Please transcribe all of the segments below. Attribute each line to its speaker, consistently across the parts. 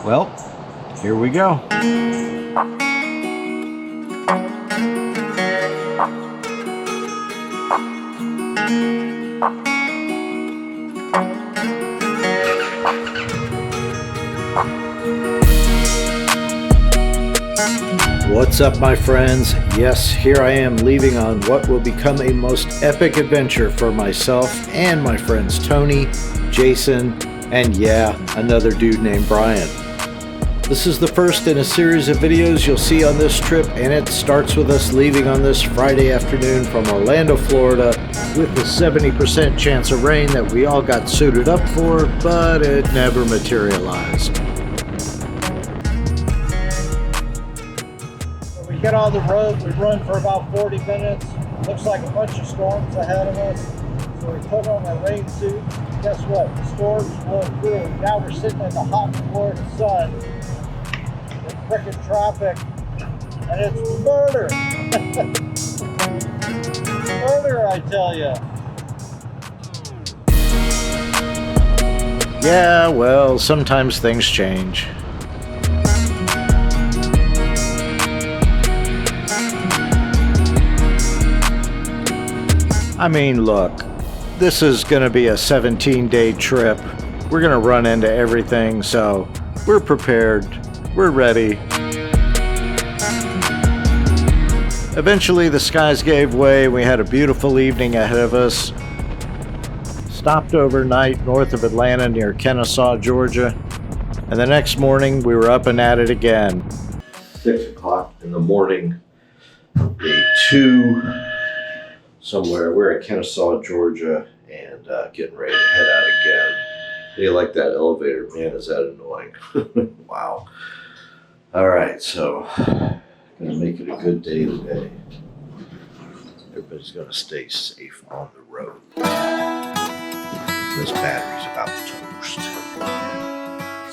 Speaker 1: Well, here we go. What's up, my friends? Yes, here I am leaving on what will become a most epic adventure for myself and my friends Tony, Jason, and yeah, another dude named Brian. This is the first in a series of videos you'll see on this trip, and it starts with us leaving on this Friday afternoon from Orlando, Florida, with a 70% chance of rain that we all got suited up for, but it never materialized.
Speaker 2: We get on the road, we run for about 40 minutes. Looks like a bunch of storms ahead of us. So we put on our rain suit. Guess what? The storms blew through. Now we're sitting in the hot Florida sun in frickin' traffic. And it's murder. Murder, I tell you.
Speaker 1: Yeah, well, sometimes things change. I mean, look, this is going to be a 17-day trip. We're going to run into everything, so we're prepared. We're ready. Eventually, the skies gave way. We had a beautiful evening ahead of us. Stopped overnight north of Atlanta near Kennesaw, Georgia. And the next morning, we were up and at it again. 6 o'clock in the morning, day 2. Somewhere. We're in Kennesaw, Georgia, and getting ready to head out again. How do you like that elevator? Man, is that annoying. Wow. All right, so gonna make it a good day today. Everybody's gonna stay safe on the road. This battery's about toast.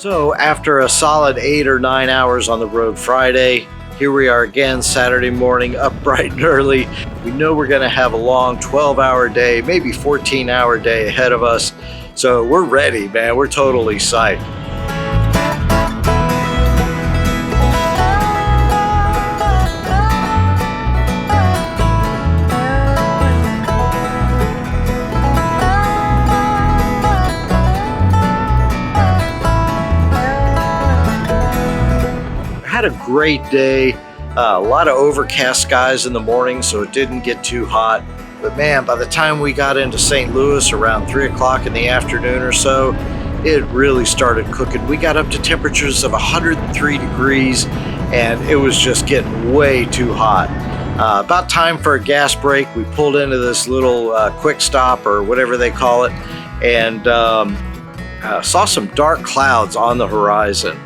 Speaker 1: So after a solid 8 or 9 hours on the road Friday, here we are again Saturday morning, up bright and early. We know we're going to have a long 12-hour day, maybe 14-hour day ahead of us. So we're ready, man. We're totally psyched. Had a great day. A lot of overcast skies in the morning, so it didn't get too hot. But man, by the time we got into St. Louis around 3 o'clock in the afternoon or so, it really started cooking. We got up to temperatures of 103 degrees, and it was just getting way too hot. About time for a gas break, we pulled into this little quick stop, or whatever they call it, and saw some dark clouds on the horizon.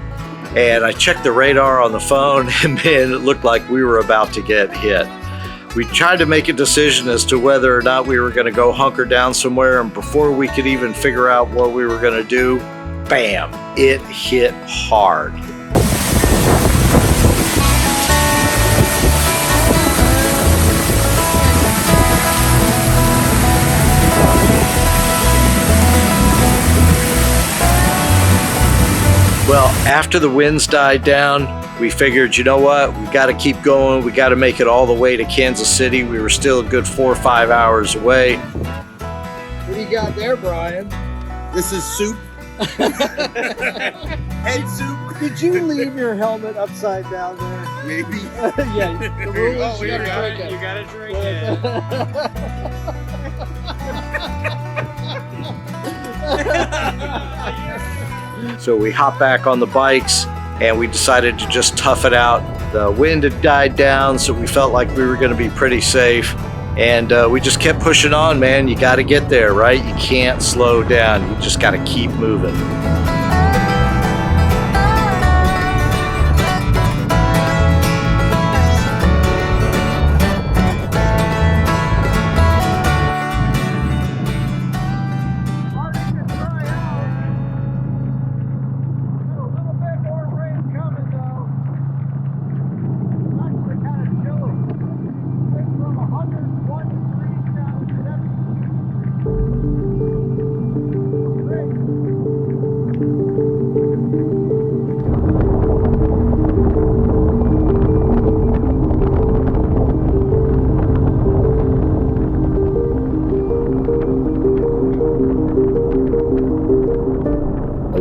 Speaker 1: And I checked the radar on the phone, and man, it looked like we were about to get hit. We tried to make a decision as to whether or not we were going to go hunker down somewhere, and before we could even figure out what we were going to do, bam, it hit hard. Well, after the winds died down, we figured, you know what, we got to keep going. We got to make it all the way to Kansas City. We were still a good 4 or 5 hours away.
Speaker 2: What do you got there, Brian?
Speaker 3: This is soup. Head soup.
Speaker 2: Did you leave your helmet upside down there?
Speaker 3: Maybe.
Speaker 2: Yeah, the rule is
Speaker 3: you gotta drink it.
Speaker 1: So we hopped back on the bikes and we decided to just tough it out. The wind had died down, so we felt like we were going to be pretty safe. And we just kept pushing on, man. You got to get there, right? You can't slow down. You just got to keep moving.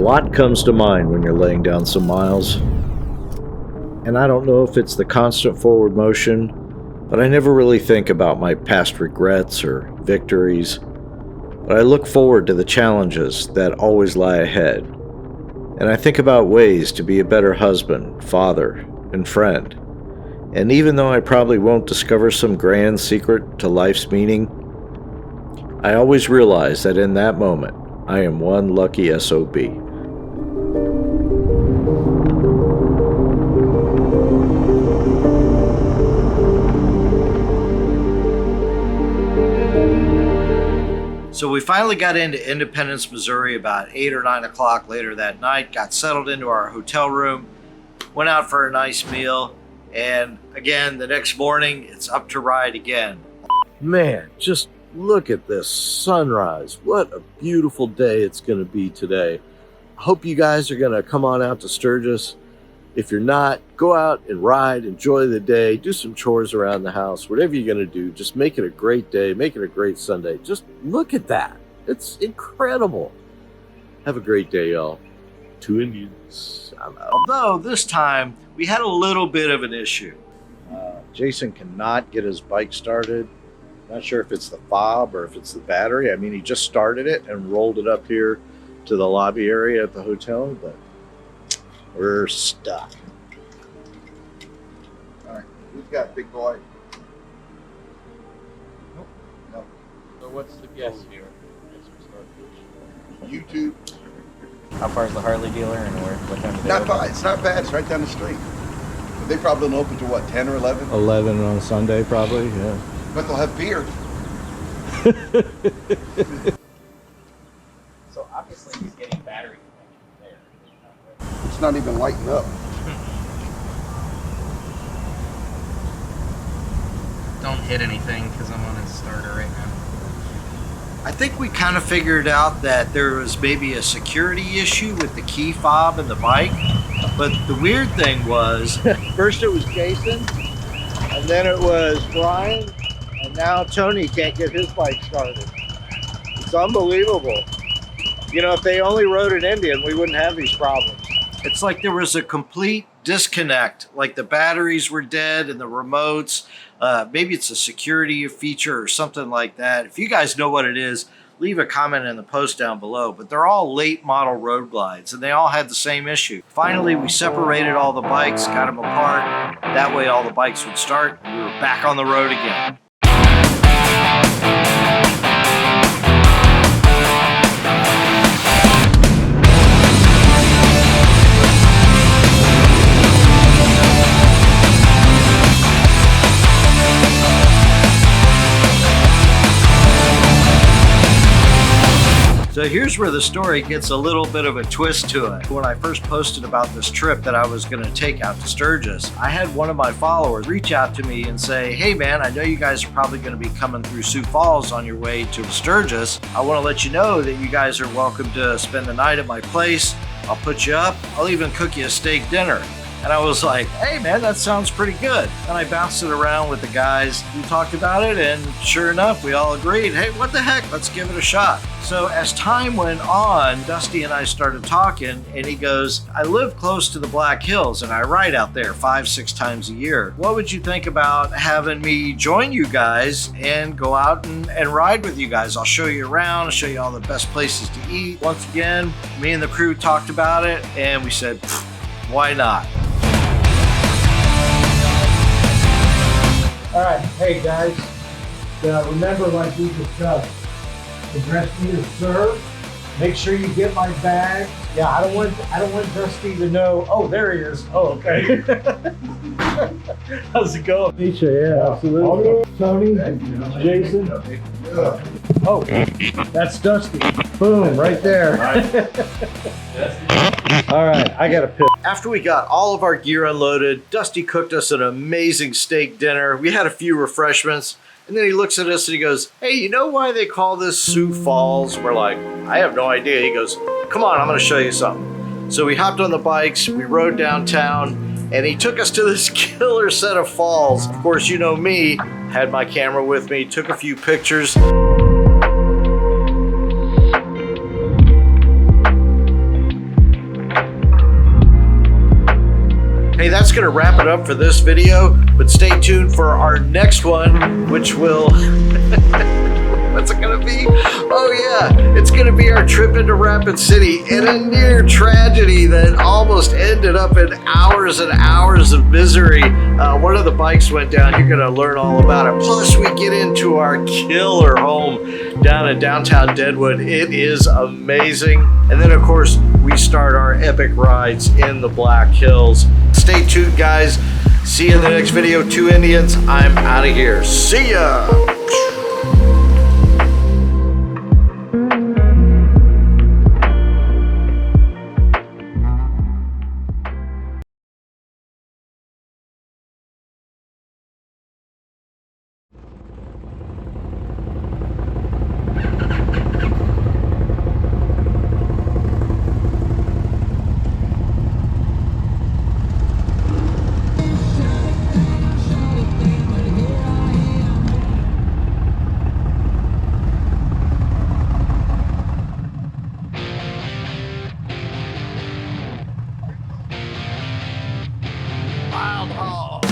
Speaker 1: lot comes to mind when you're laying down some miles. And I don't know if it's the constant forward motion, but I never really think about my past regrets or victories. But I look forward to the challenges that always lie ahead. And I think about ways to be a better husband, father, and friend. And even though I probably won't discover some grand secret to life's meaning, I always realize that in that moment, I am one lucky SOB. So we finally got into Independence, Missouri about 8 or 9 o'clock later that night, got settled into our hotel room, went out for a nice meal, and again, the next morning, it's up to ride again. Man, just look at this sunrise. What a beautiful day it's going to be today. I hope you guys are going to come on out to Sturgis. If you're not, go out and ride, enjoy the day, do some chores around the house, whatever you're going to do. Just make it a great day, make it a great Sunday. Just look at that. It's incredible. Have a great day, y'all. 2 Indians. I'm out. Although this time we had a little bit of an issue. Jason cannot get his bike started. Not sure if it's the fob or if it's the battery. I mean, he just started it and rolled it up here to the lobby area at the hotel, but we're stuck.
Speaker 3: All right, who's got big boy? Nope. No.
Speaker 4: So what's the guess here?
Speaker 3: YouTube.
Speaker 4: How far is the Harley dealer and what time do they
Speaker 3: Not
Speaker 4: open?
Speaker 3: far. It's not bad. It's right down the street. They probably don't open to what, 10 or 11?
Speaker 1: 11 on Sunday, probably, yeah.
Speaker 3: But they'll have beer.
Speaker 4: So obviously he's getting battery connection there.
Speaker 3: It's not even lighting up.
Speaker 4: Don't hit anything because I'm on his starter right now.
Speaker 1: I think we kind of figured out that there was maybe a security issue with the key fob and the bike. But the weird thing was, first it was Jason, and then it was Brian, and now Tony can't get his bike started. It's unbelievable. You know, if they only rode an Indian, we wouldn't have these problems. It's like there was a complete disconnect, like the batteries were dead and the remotes. Maybe it's a security feature or something like that. If you guys know what it is, leave a comment in the post down below. But they're all late model road glides and they all had the same issue. Finally, we separated all the bikes, got them apart. That way all the bikes would start and we were back on the road again. So here's where the story gets a little bit of a twist to it. When I first posted about this trip that I was gonna take out to Sturgis, I had one of my followers reach out to me and say, hey man, I know you guys are probably gonna be coming through Sioux Falls on your way to Sturgis. I wanna let you know that you guys are welcome to spend the night at my place. I'll put you up. I'll even cook you a steak dinner. And I was like, hey man, that sounds pretty good. And I bounced it around with the guys who talked about it, and sure enough, we all agreed, hey, what the heck, let's give it a shot. So as time went on, Dusty and I started talking, and he goes, I live close to the Black Hills, and I ride out there 5-6 times a year. What would you think about having me join you guys and go out and ride with you guys? I'll show you around, I'll show you all the best places to eat. Once again, me and the crew talked about it, and we said, why not?
Speaker 2: All right, hey guys, remember like we discussed, address me as sir. Make sure you get my bag. Yeah, I don't want Dusty to know. Oh, there he is. Oh, okay. How's it going? Misha, yeah, absolutely. Tony, Jason. Oh, that's Dusty. Boom, right there. All right, I gotta piss.
Speaker 1: After we got all of our gear unloaded, Dusty cooked us an amazing steak dinner. We had a few refreshments, and then he looks at us and he goes, hey, you know why they call this Sioux Falls? We're like, I have no idea. He goes, come on, I'm gonna show you something. So we hopped on the bikes, we rode downtown, and he took us to this killer set of falls. Of course, you know me, had my camera with me, took a few pictures. Hey, that's gonna wrap it up for this video, but stay tuned for our next one, which will, what's it gonna be? Oh yeah, it's gonna be our trip into Rapid City and a near tragedy that almost ended up in hours and hours of misery. One of the bikes went down. You're gonna learn all about it. Plus we get into our killer home down in downtown Deadwood. It is amazing. And then of course, we start our epic rides in the Black Hills. Stay tuned, guys. See you in the next video. Two Indians, I'm out of here. See ya. Wild hog.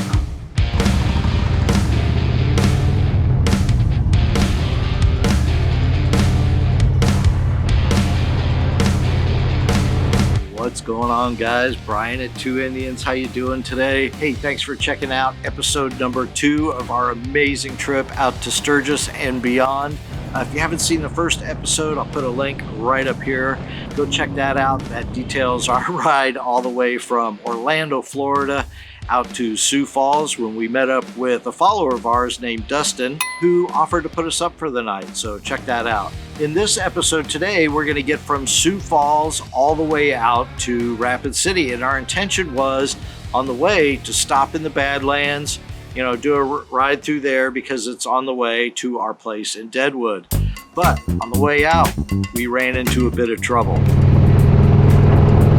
Speaker 1: What's going on, guys? Brian at Two Indians. How you doing today? Hey, thanks for checking out episode number 2 of our amazing trip out to Sturgis and beyond. If you haven't seen the first episode, I'll put a link right up here. Go check that out. That details our ride all the way from Orlando, Florida, out to Sioux Falls when we met up with a follower of ours named Dustin, who offered to put us up for the night. So check that out. In this episode today, we're going to get from Sioux Falls all the way out to Rapid City. And our intention was on the way to stop in the Badlands, do a ride through there because it's on the way to our place in Deadwood. But on the way out, we ran into a bit of trouble.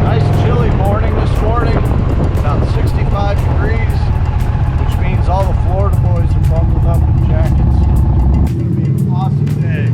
Speaker 1: Nice chilly morning this morning, about 65 degrees, which means all the Florida boys are bundled up in jackets. It's gonna be an awesome day.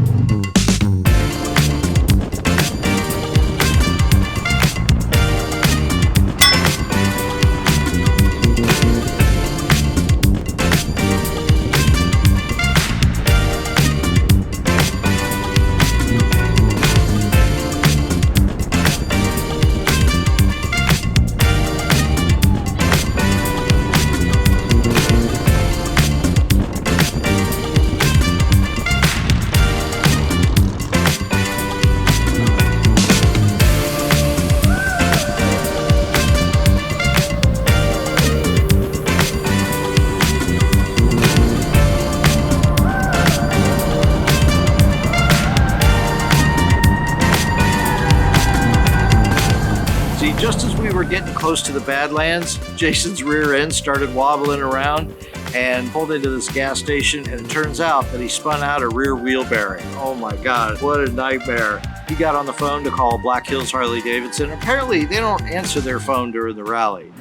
Speaker 1: Just as we were getting close to the Badlands, Jason's rear end started wobbling around and pulled into this gas station, and it turns out that he spun out a rear wheel bearing. Oh my God, what a nightmare. He got on the phone to call Black Hills Harley Davidson. Apparently they don't answer their phone during the rally.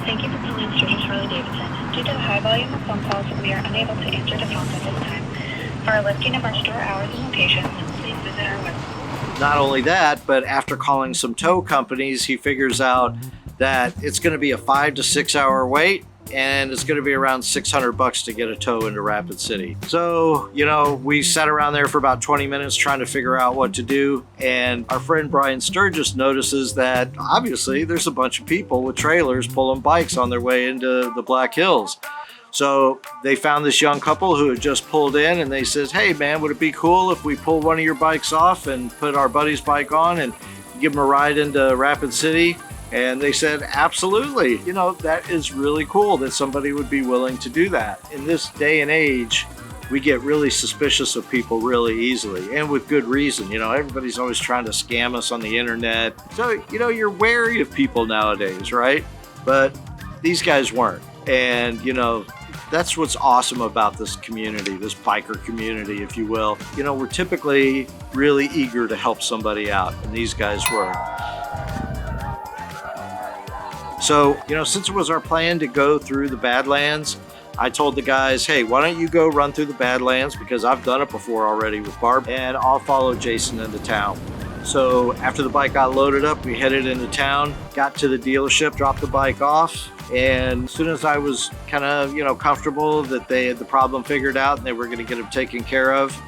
Speaker 5: Thank you for calling Sturgis Rally Davidson. Due to the high volume of phone calls, we are unable to answer the phones at this time. For a listing of our store hours and locations, please visit our website.
Speaker 1: Not only that, but after calling some tow companies, he figures out that it's going to be a 5 to 6 hour wait, and it's going to be around $600 to get a tow into Rapid City. So, we sat around there for about 20 minutes trying to figure out what to do. And our friend Brian Sturgis notices that obviously there's a bunch of people with trailers pulling bikes on their way into the Black Hills. So they found this young couple who had just pulled in, and they says, hey man, would it be cool if we pull one of your bikes off and put our buddy's bike on and give him a ride into Rapid City? And they said, absolutely. That is really cool that somebody would be willing to do that. In this day and age, we get really suspicious of people really easily, and with good reason. Everybody's always trying to scam us on the internet. So, you're wary of people nowadays, right? But these guys weren't. And, that's what's awesome about this community, this biker community, if you will. We're typically really eager to help somebody out, and these guys were. So, since it was our plan to go through the Badlands, I told the guys, hey, why don't you go run through the Badlands, because I've done it before already with Barb, and I'll follow Jason into town. So after the bike got loaded up, we headed into town, got to the dealership, dropped the bike off, and as soon as I was kind of, comfortable that they had the problem figured out and they were going to get them taken care of,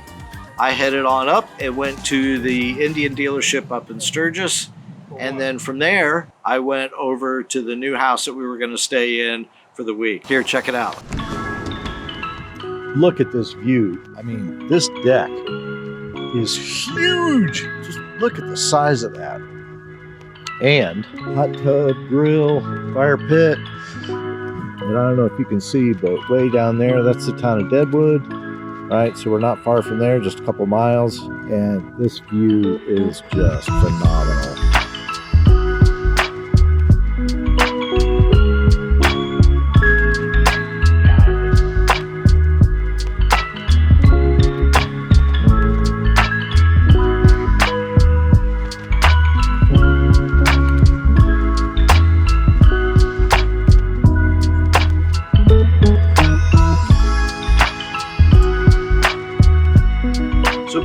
Speaker 1: I headed on up and went to the Indian dealership up in Sturgis. And then from there, I went over to the new house that we were going to stay in for the week. Here, check it out. Look at this view. I mean, this deck is huge. Just look at the size of that. And hot tub, grill, fire pit. And I don't know if you can see, but way down there, that's the town of Deadwood. Right, so we're not far from there, just a couple miles. And this view is just phenomenal.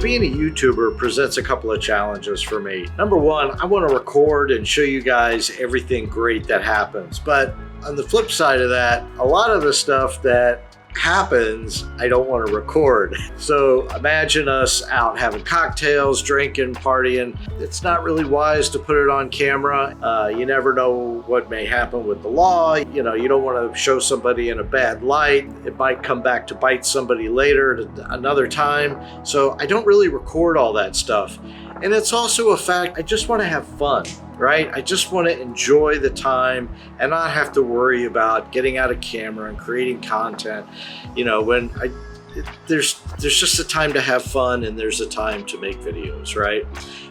Speaker 1: Being a YouTuber presents a couple of challenges for me. Number one, I want to record and show you guys everything great that happens. But on the flip side of that, a lot of the stuff that happens, I don't want to record. So imagine us out having cocktails, drinking, partying. It's not really wise to put it on camera. You never know what may happen with the law. You don't want to show somebody in a bad light. It might come back to bite somebody later at another time. So I don't really record all that stuff. And it's also a fact, I just want to have fun, right? I just want to enjoy the time and not have to worry about getting out of camera and creating content. There's just a time to have fun and there's a time to make videos, right?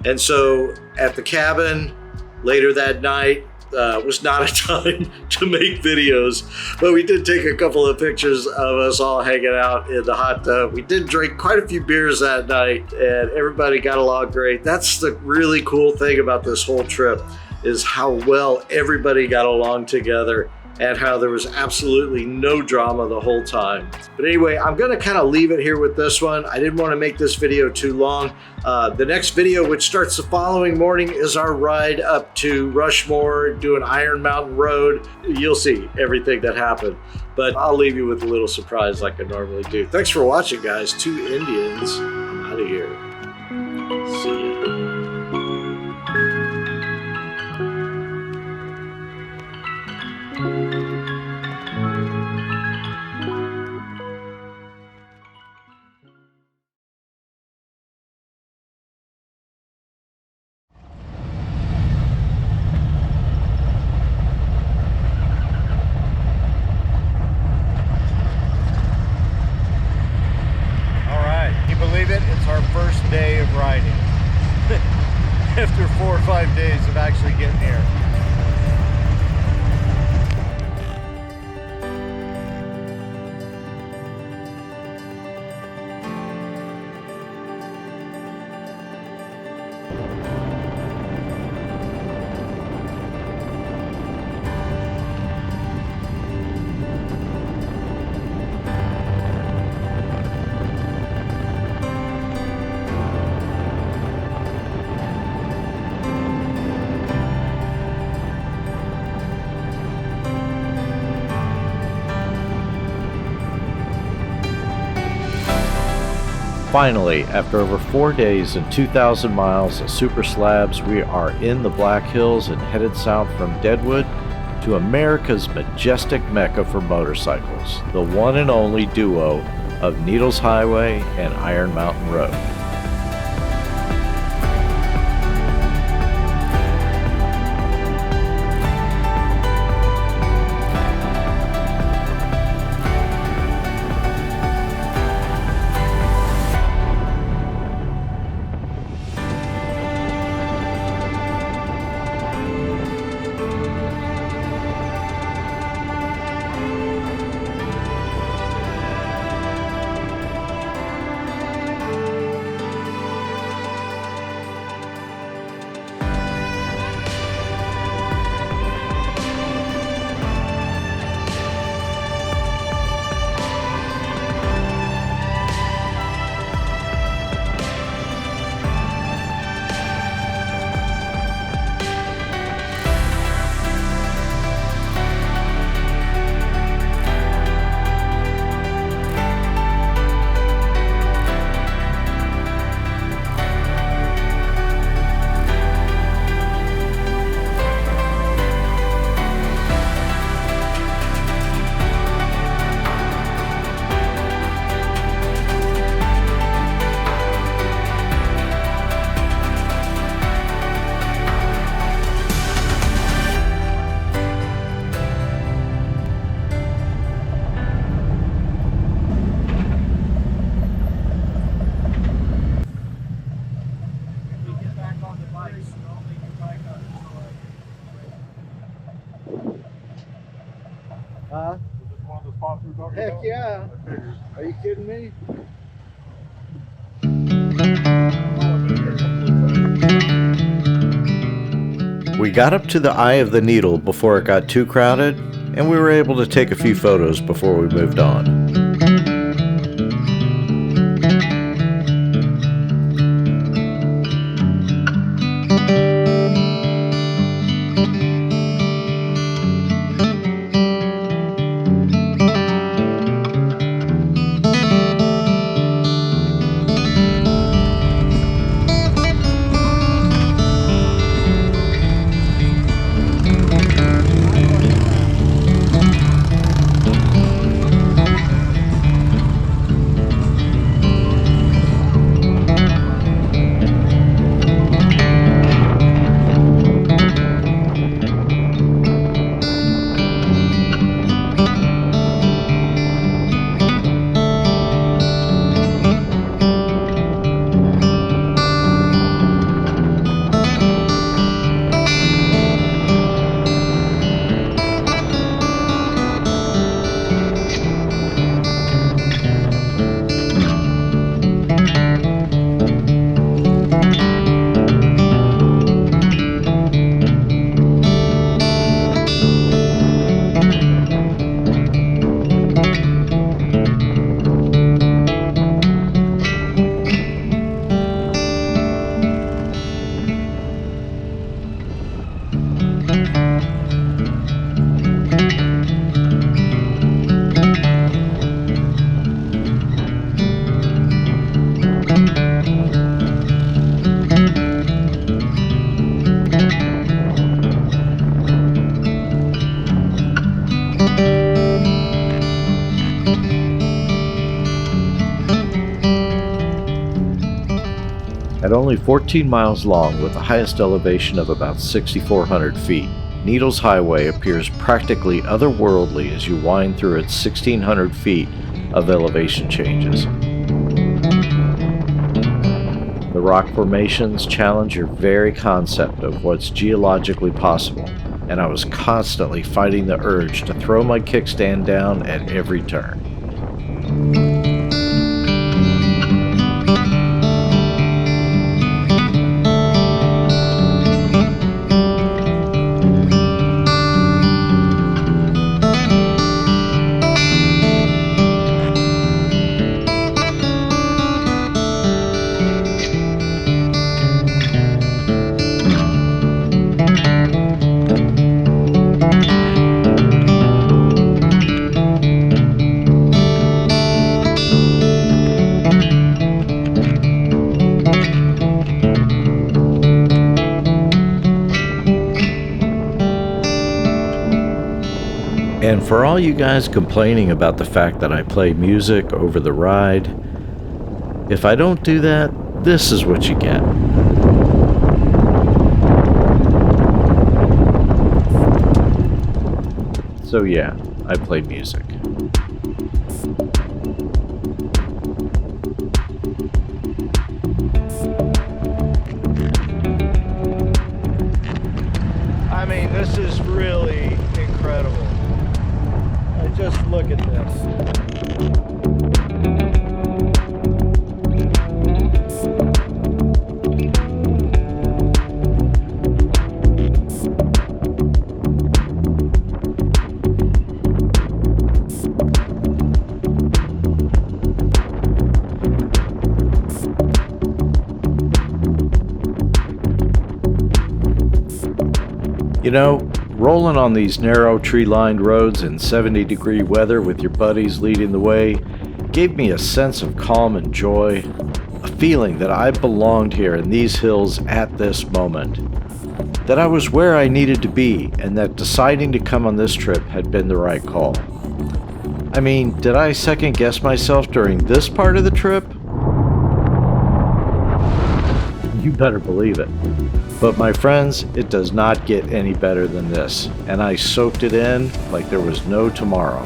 Speaker 1: And so at the cabin later that night, was not a time to make videos, but we did take a couple of pictures of us all hanging out in the hot tub. We did drink quite a few beers that night and everybody got along great. That's the really cool thing about this whole trip, is how well everybody got along together and how there was absolutely no drama the whole time. But anyway, I'm gonna kind of leave it here with this one. I didn't want to make this video too long. The next video, which starts the following morning, is our ride up to Rushmore, doing Iron Mountain Road. You'll see everything that happened, but I'll leave you with a little surprise like I normally do. Thanks for watching, guys. 2 Indians. I'm out of here. See ya. It's our first day of riding after 4 or 5 days of actually getting here. Finally, after over 4 days and 2,000 miles of super slabs, we are in the Black Hills and headed south from Deadwood to America's majestic mecca for motorcycles, the one and only duo of Needles Highway and Iron Mountain Road.
Speaker 2: Huh?
Speaker 6: Is this one of the spots we were talking
Speaker 2: Heck
Speaker 6: about?
Speaker 2: yeah.
Speaker 6: I figured.
Speaker 2: Are you kidding me?
Speaker 1: We got up to the Eye of the Needle before it got too crowded, and we were able to take a few photos before we moved on. At only 14 miles long with the highest elevation of about 6,400 feet, Needles Highway appears practically otherworldly as you wind through its 1,600 feet of elevation changes. The rock formations challenge your very concept of what's geologically possible, and I was constantly fighting the urge to throw my kickstand down at every turn. And for all you guys complaining about the fact that I play music over the ride, if I don't do that, this is what you get. So yeah, I play music.
Speaker 2: I mean, this is really incredible. Just look at this.
Speaker 1: You know, rolling on these narrow tree-lined roads in 70-degree weather with your buddies leading the way gave me a sense of calm and joy, a feeling that I belonged here in these hills at this moment, that I was where I needed to be, and that deciding to come on this trip had been the right call. I mean, did I second-guess myself during this part of the trip? You better believe it. But my friends, it does not get any better than this, and I soaked it in like there was no tomorrow.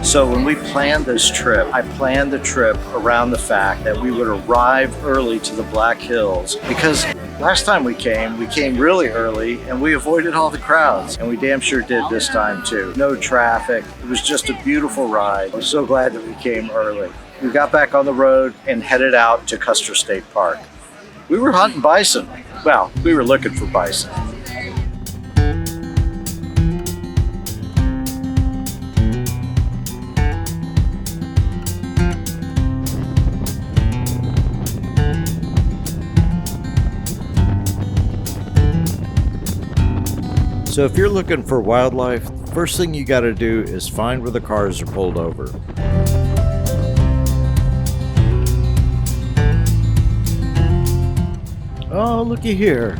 Speaker 1: So when we planned this trip, I planned the trip around the fact that we would arrive early to the Black Hills, because last time we came really early and we avoided all the crowds, and we damn sure did this time too. No traffic. It was just a beautiful ride. We're so glad that we came early. We got back on the road and headed out to Custer State Park. We were hunting bison. Well, we were looking for bison. So if you're looking for wildlife, the first thing you got to do is find where the cars are pulled over. Oh, looky here.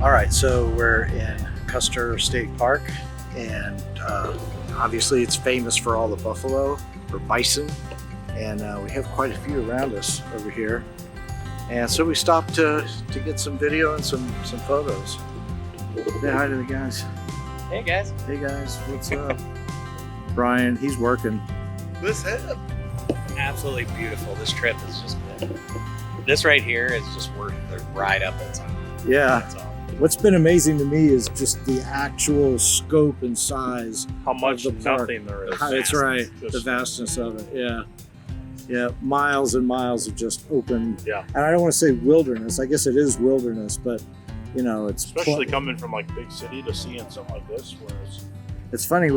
Speaker 1: All right, so we're in Custer State Park, and obviously it's famous for all the buffalo, or bison, and we have quite a few around us over here. And so we stopped to get some video and some photos. Say hi to the guys.
Speaker 4: Hey guys.
Speaker 1: Hey guys, what's up? Brian, he's working.
Speaker 3: This head.
Speaker 4: Absolutely beautiful. This trip is just good. This right here is just worth the ride up its own.
Speaker 1: Yeah.
Speaker 4: That's all.
Speaker 2: What's been amazing to me is just the actual scope and size.
Speaker 6: How much
Speaker 2: of the park.
Speaker 6: nothing there is.
Speaker 2: That's right,
Speaker 6: Just-
Speaker 2: the vastness of it. Yeah, yeah, miles and miles of just open.
Speaker 6: Yeah.
Speaker 2: And I don't want to say wilderness. I guess it is wilderness, but you know, it's
Speaker 6: Especially coming from like big city to seeing something like this, whereas
Speaker 2: It's funny.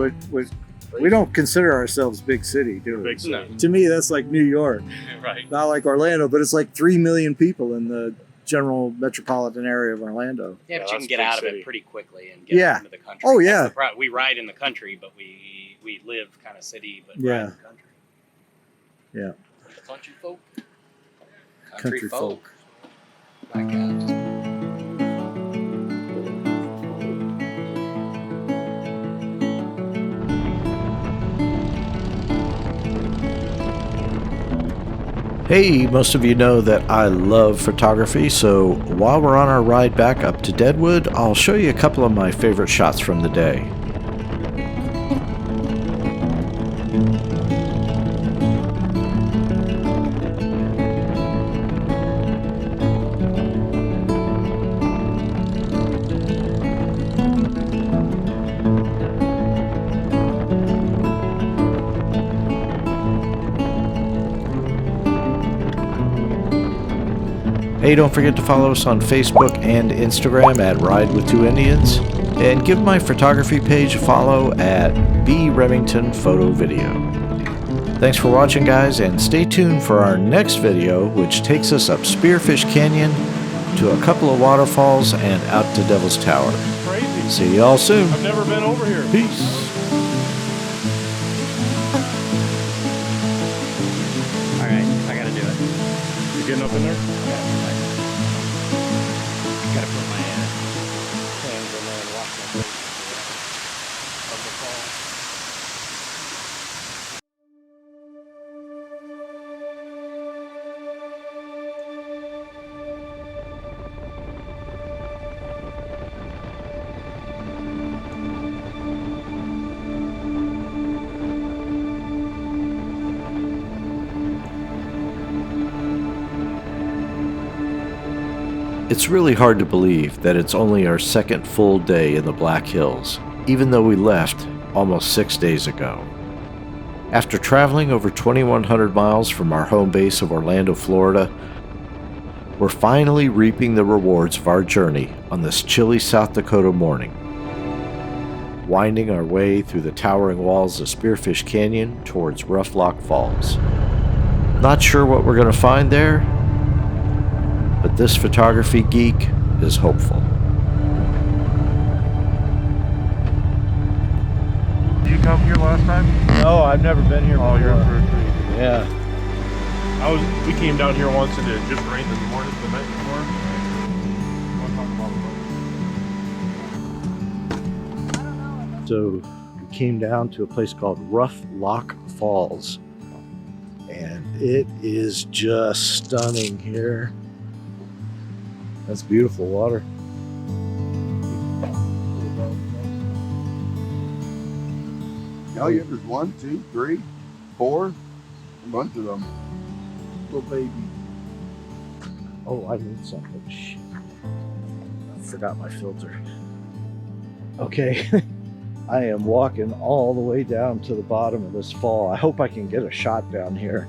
Speaker 2: We don't consider ourselves big city, do we?
Speaker 6: big city.
Speaker 2: To me, that's like New York,
Speaker 4: Right.
Speaker 2: not like Orlando, but it's like 3 million people in the general metropolitan area of Orlando.
Speaker 4: Yeah, but
Speaker 6: Yeah,
Speaker 4: you can
Speaker 6: that's
Speaker 4: get
Speaker 6: big
Speaker 4: out of
Speaker 6: city.
Speaker 4: it pretty quickly and get
Speaker 2: Yeah.
Speaker 4: into the country.
Speaker 2: Oh,
Speaker 4: That's
Speaker 2: yeah.
Speaker 4: the we ride in the country, but we live kind of city, but
Speaker 2: Yeah.
Speaker 4: ride in the country.
Speaker 2: Yeah.
Speaker 4: Country folk.
Speaker 2: Country folk.
Speaker 4: My God.
Speaker 1: Hey, most of you know that I love photography, so while we're on our ride back up to Deadwood, I'll show you a couple of my favorite shots from the day. Hey, don't forget to follow us on Facebook and Instagram at Ride with Two Indians, and give my photography page a follow at B Remington Photo Video. Thanks for watching, guys, and stay tuned for our next video, which takes us up Spearfish Canyon to a couple of waterfalls and out to Devil's Tower.
Speaker 6: Crazy.
Speaker 1: See y'all soon.
Speaker 6: I've never been over here.
Speaker 1: Peace.
Speaker 4: All right, I gotta do it.
Speaker 6: You getting up in there?
Speaker 4: Gotta put my hands in there and wash my face of the fall.
Speaker 1: It's really hard to believe that it's only our second full day in the Black Hills, even though we left almost 6 days ago. After traveling over 2,100 miles from our home base of Orlando, Florida, We're finally reaping the rewards of our journey on this chilly South Dakota morning. Winding our way through the towering walls of Spearfish Canyon towards Rough Lock Falls. Not sure what we're going to find there, but this photography geek is hopeful.
Speaker 6: Did you come here last time?
Speaker 2: No, I've never been here
Speaker 6: Oh, you're in
Speaker 2: before.
Speaker 6: for a treat.
Speaker 2: Yeah.
Speaker 6: We came down here once and it just rained in the morning, the night before.
Speaker 2: So we came down to a place called Rough Lock Falls, and it is just stunning here. That's beautiful water.
Speaker 3: Oh, yeah, there's 1, 2, 3, 4, a bunch of them. Little baby.
Speaker 2: Oh, I need something. Shit. I forgot my filter. Okay. I am walking all the way down to the bottom of this fall. I hope I can get a shot down here.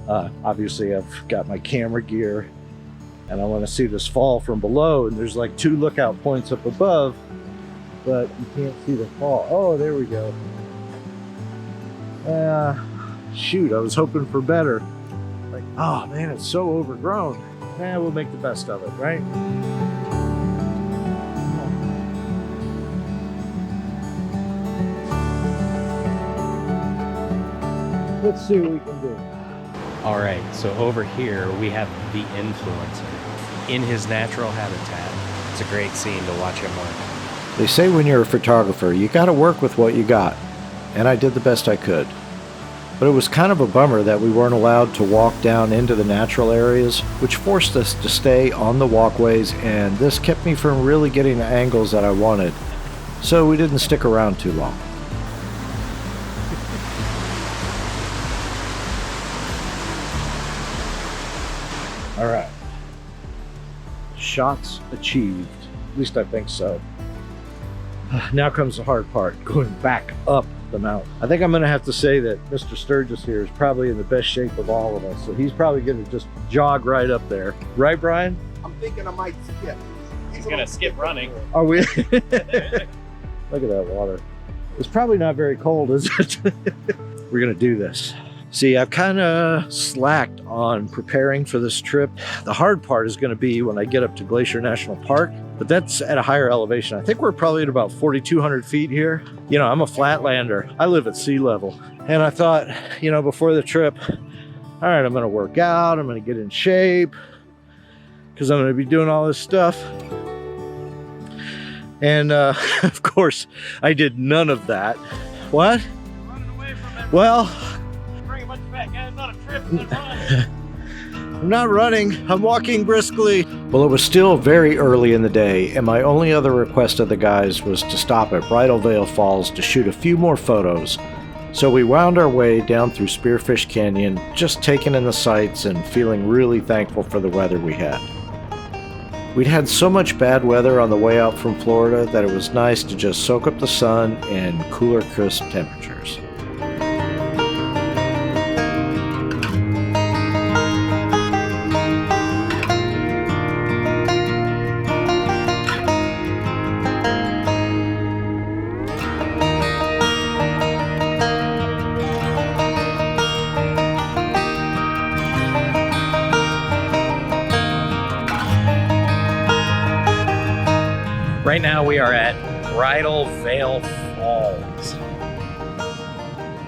Speaker 2: Obviously, I've got my camera gear and I want to see this fall from below. And there's like 2 lookout points up above, but you can't see the fall. Oh, there we go. Shoot, I was hoping for better. Like, oh man, it's so overgrown. We'll make the best of it, right? Let's see what we can do.
Speaker 4: All right, so over here we have the influencer in his natural habitat. It's a great scene to watch him work.
Speaker 1: They say when you're a photographer, you gotta work with what you got, and I did the best I could. But it was kind of a bummer that we weren't allowed to walk down into the natural areas, which forced us to stay on the walkways, and this kept me from really getting the angles that I wanted, so we didn't stick around too long.
Speaker 2: All right. Shots achieved. At least I think so. Now comes the hard part, going back up the mountain. I think I'm going to have to say that Mr. Sturgis here is probably in the best shape of all of us. So he's probably going to just jog right up there. Right, Brian?
Speaker 3: I'm thinking I might skip.
Speaker 4: He's gonna skip running.
Speaker 2: Are we? Look at that water. It's probably not very cold, is it? We're going to do this. See, I've kind of slacked on preparing for this trip. The hard part is going to be when I get up to Glacier National Park, but that's at a higher elevation. I think we're probably at about 4,200 feet here. You know, I'm a flatlander. I live at sea level. And I thought, you know, before the trip, all right, I'm going to work out. I'm going to get in shape because I'm going to be doing all this stuff. And of course, I did none of that. What?
Speaker 4: Running away from everything.
Speaker 2: Well,
Speaker 4: Bring a bunch of fat guys on a trip and run.
Speaker 2: I'm not running. I'm walking briskly.
Speaker 1: Well, it was still very early in the day, and my only other request of the guys was to stop at Bridal Veil Falls to shoot a few more photos. So we wound our way down through Spearfish Canyon, just taking in the sights and feeling really thankful for the weather we had. We'd had so much bad weather on the way out from Florida that it was nice to just soak up the sun and cooler, crisp temperatures.
Speaker 4: Right now we are at Bridal Veil Falls.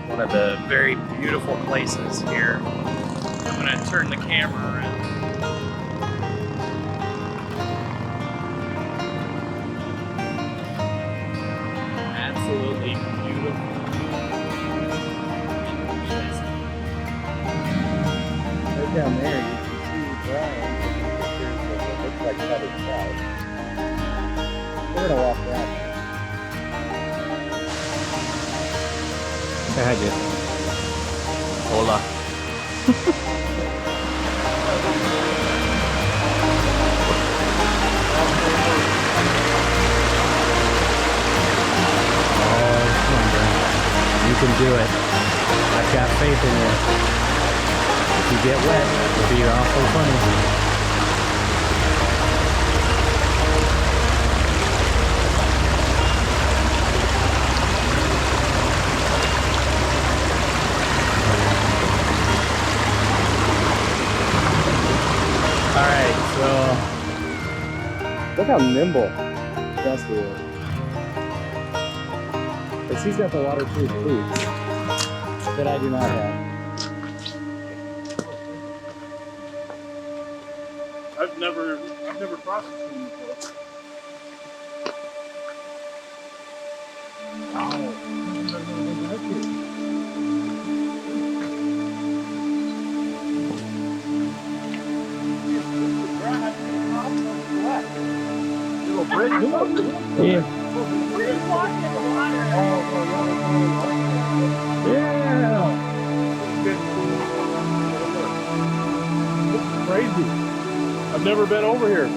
Speaker 4: One of the very beautiful places here. I'm gonna turn the camera around. Absolutely beautiful.
Speaker 2: Right down there, you can see Brian. It looks like covered clouds. We're gonna walk that.
Speaker 4: Say hi, Jeff. Hola.
Speaker 7: You can do it. I've got faith in you. If you get wet, it'll be awful funny. Look how nimble Dusty is. Because he's got the waterproof boots that I do not have.
Speaker 6: I've never processed them before.
Speaker 7: Yeah. Yeah.
Speaker 6: Crazy. I've never been over here.
Speaker 7: All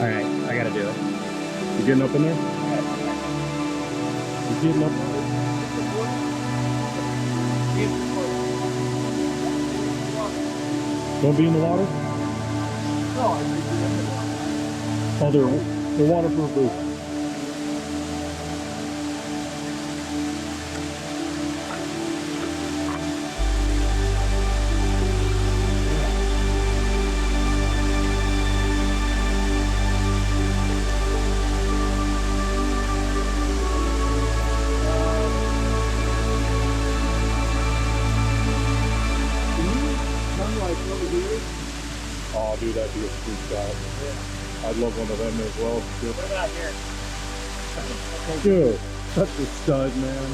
Speaker 7: right, I gotta do it.
Speaker 6: You getting up in there? You getting up? Don't be in the water? Oh, they're waterproof boots. Oh, dude, that'd be a sweet shot. I'd love one of them as well.
Speaker 2: We're not here.
Speaker 6: Dude, such a stud, man.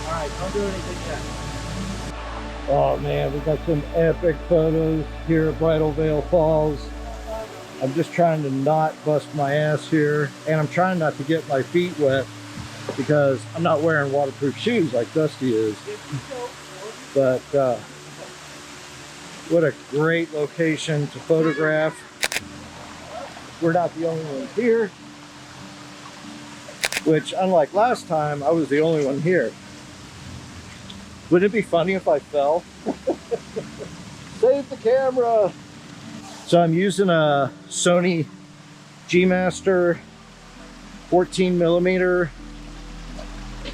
Speaker 2: All right, don't do anything yet.
Speaker 7: Oh man, we got some epic photos here at Bridal Veil Falls. I'm just trying to not bust my ass here, and I'm trying not to get my feet wet because I'm not wearing waterproof shoes like Dusty is. But what a great location to photograph. We're not the only ones here, which unlike last time, I was the only one here. Wouldn't it be funny if I fell? Save the camera! So I'm using a Sony G-Master 14mm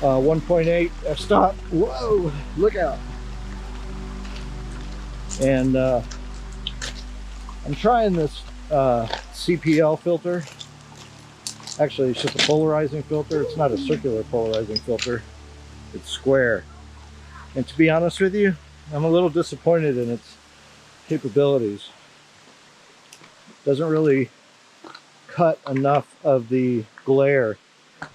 Speaker 7: 1.8 f-stop. Whoa, look out. And I'm trying this CPL filter. Actually, it's just a polarizing filter. It's not a circular polarizing filter. It's square. And to be honest with you, I'm a little disappointed in its capabilities. It doesn't really cut enough of the glare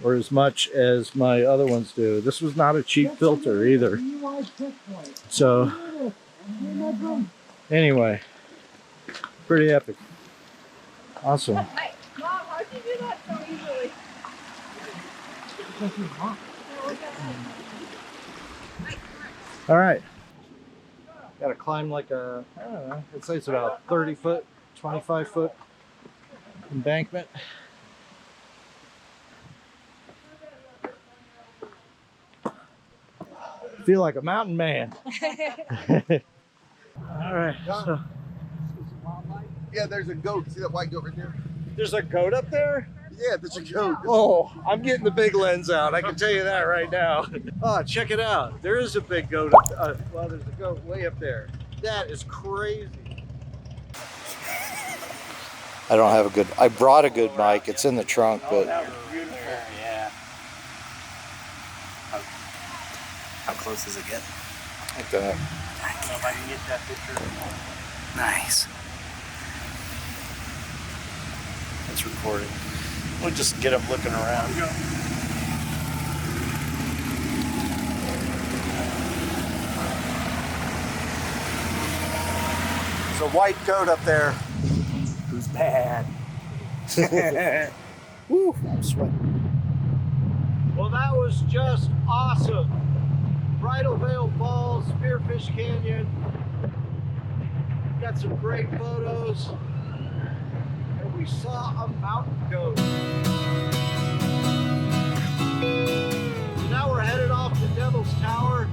Speaker 7: or as much as my other ones do. This was not a cheap filter either. So anyway, pretty epic. Awesome.
Speaker 8: Mom, how'd you do that so easily?
Speaker 7: All right. Gotta climb like a, I don't know, I'd say it's about 30 foot, 25 foot embankment. Feel like a mountain man. All right. So,
Speaker 3: Yeah, there's a goat. See that white goat right there?
Speaker 7: there's a goat up there?
Speaker 3: Yeah, there's a goat.
Speaker 7: Oh, I'm getting the big lens out. I can tell you that right now. Oh, check it out. There is a big goat. Well, there's a goat way up there. That is crazy.
Speaker 1: I don't have a good, I brought a good mic. It's in the trunk, but
Speaker 4: That was beautiful. Yeah.
Speaker 9: How close does it get?
Speaker 1: like that.
Speaker 4: I don't know if I can get that picture.
Speaker 9: Nice.
Speaker 1: It's recording. We'll just get them looking around. There's a white goat up there.
Speaker 9: Who's bad?
Speaker 1: Woo, I'm sweating.
Speaker 7: Well, that was just awesome. Bridal Veil Falls, Spearfish Canyon. Got some great photos. And we saw a mountain goat. So now we're headed off to Devil's Tower.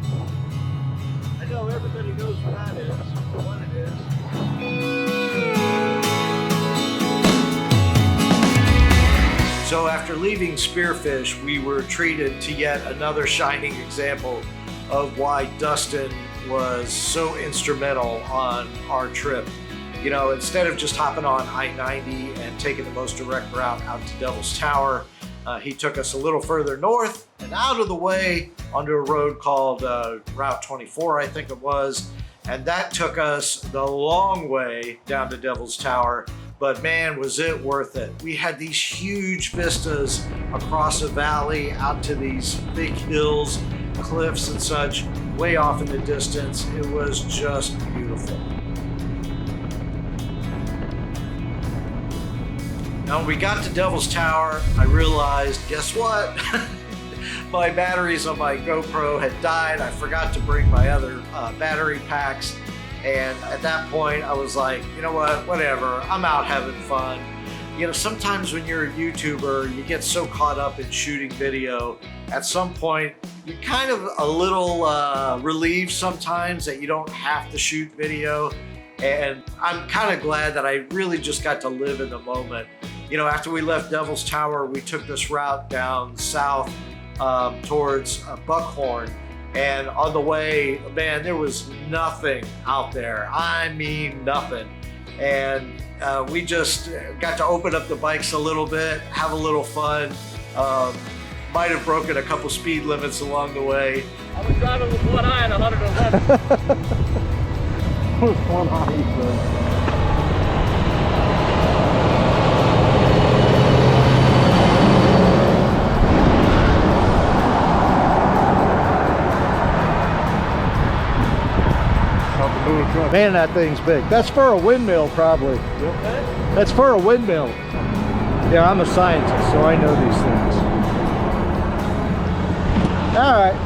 Speaker 7: I know everybody knows where that is, or what it is. So after leaving Spearfish, we were treated to yet another shining example of why Dustin
Speaker 1: was so instrumental on our trip. You know, instead of just hopping on I-90 and taking the most direct route out to Devil's Tower, he took us a little further north and out of the way onto a road called Route 24, I think it was. And that took us the long way down to Devil's Tower. But man, was it worth it. We had these huge vistas across a valley out to these big hills, cliffs and such, way off in the distance. It was just beautiful. Now, when we got to Devil's Tower, I realized, guess what? My batteries on my GoPro had died. I forgot to bring my other battery packs. And at that point, I was like, you know what, whatever, I'm out having fun. You know, sometimes when you're a YouTuber, you get so caught up in shooting video, at some point, you're kind of a little relieved sometimes that you don't have to shoot video. And I'm kind of glad that I really just got to live in the moment. You know, after we left Devil's Tower, we took this route down south towards Buckhorn. And on the way, man, there was nothing out there. I mean, nothing. And we just got to open up the bikes a little bit, have a little fun. Might have broken a couple speed limits along the way.
Speaker 10: I was driving with one eye and 111.
Speaker 7: With one eye, man, that thing's big. That's for a windmill, probably. That's for a windmill. Yeah, I'm a scientist, so I know these things. All right,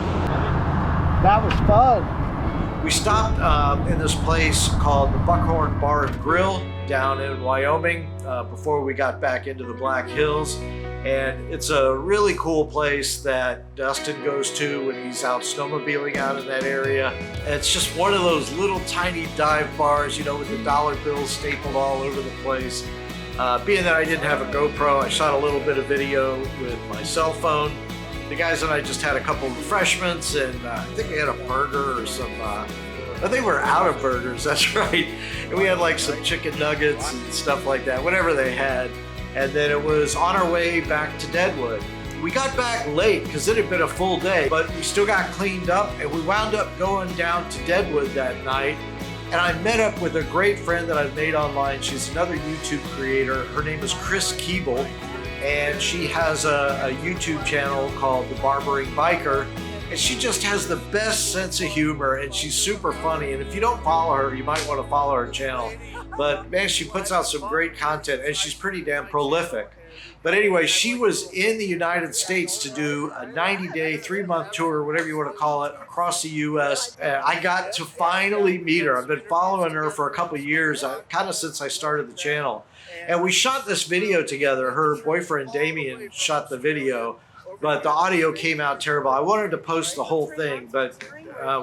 Speaker 7: that was fun.
Speaker 1: We stopped in this place called the Buckhorn Bar and Grill down in Wyoming before we got back into the Black Hills. And it's a really cool place that Dustin goes to when he's out snowmobiling out in that area. And it's just one of those little tiny dive bars, you know, with the dollar bills stapled all over the place. Being that I didn't have a GoPro, I shot a little bit of video with my cell phone. The guys and I just had a couple of refreshments, and I think we had a burger or some, I think we're out of burgers, that's right. And we had like some chicken nuggets and stuff like that, whatever they had. And then it was on our way back to Deadwood. We got back late because it had been a full day, but we still got cleaned up, and we wound up going down to Deadwood that night. And I met up with a great friend that I've made online. She's another YouTube creator. Her name is Chris Keeble, and she has a YouTube channel called The Barbering Biker. And she just has the best sense of humor, and she's super funny. And if you don't follow her, you might want to follow her channel. But man, she puts out some great content, and she's pretty damn prolific. But anyway, she was in the United States to do a 90-day, 3-month tour, whatever you want to call it, across the U.S. And I got to finally meet her. I've been following her for a couple of years, kind of since I started the channel. And we shot this video together. Her boyfriend, Damien, shot the video, but the audio came out terrible. I wanted to post the whole thing, but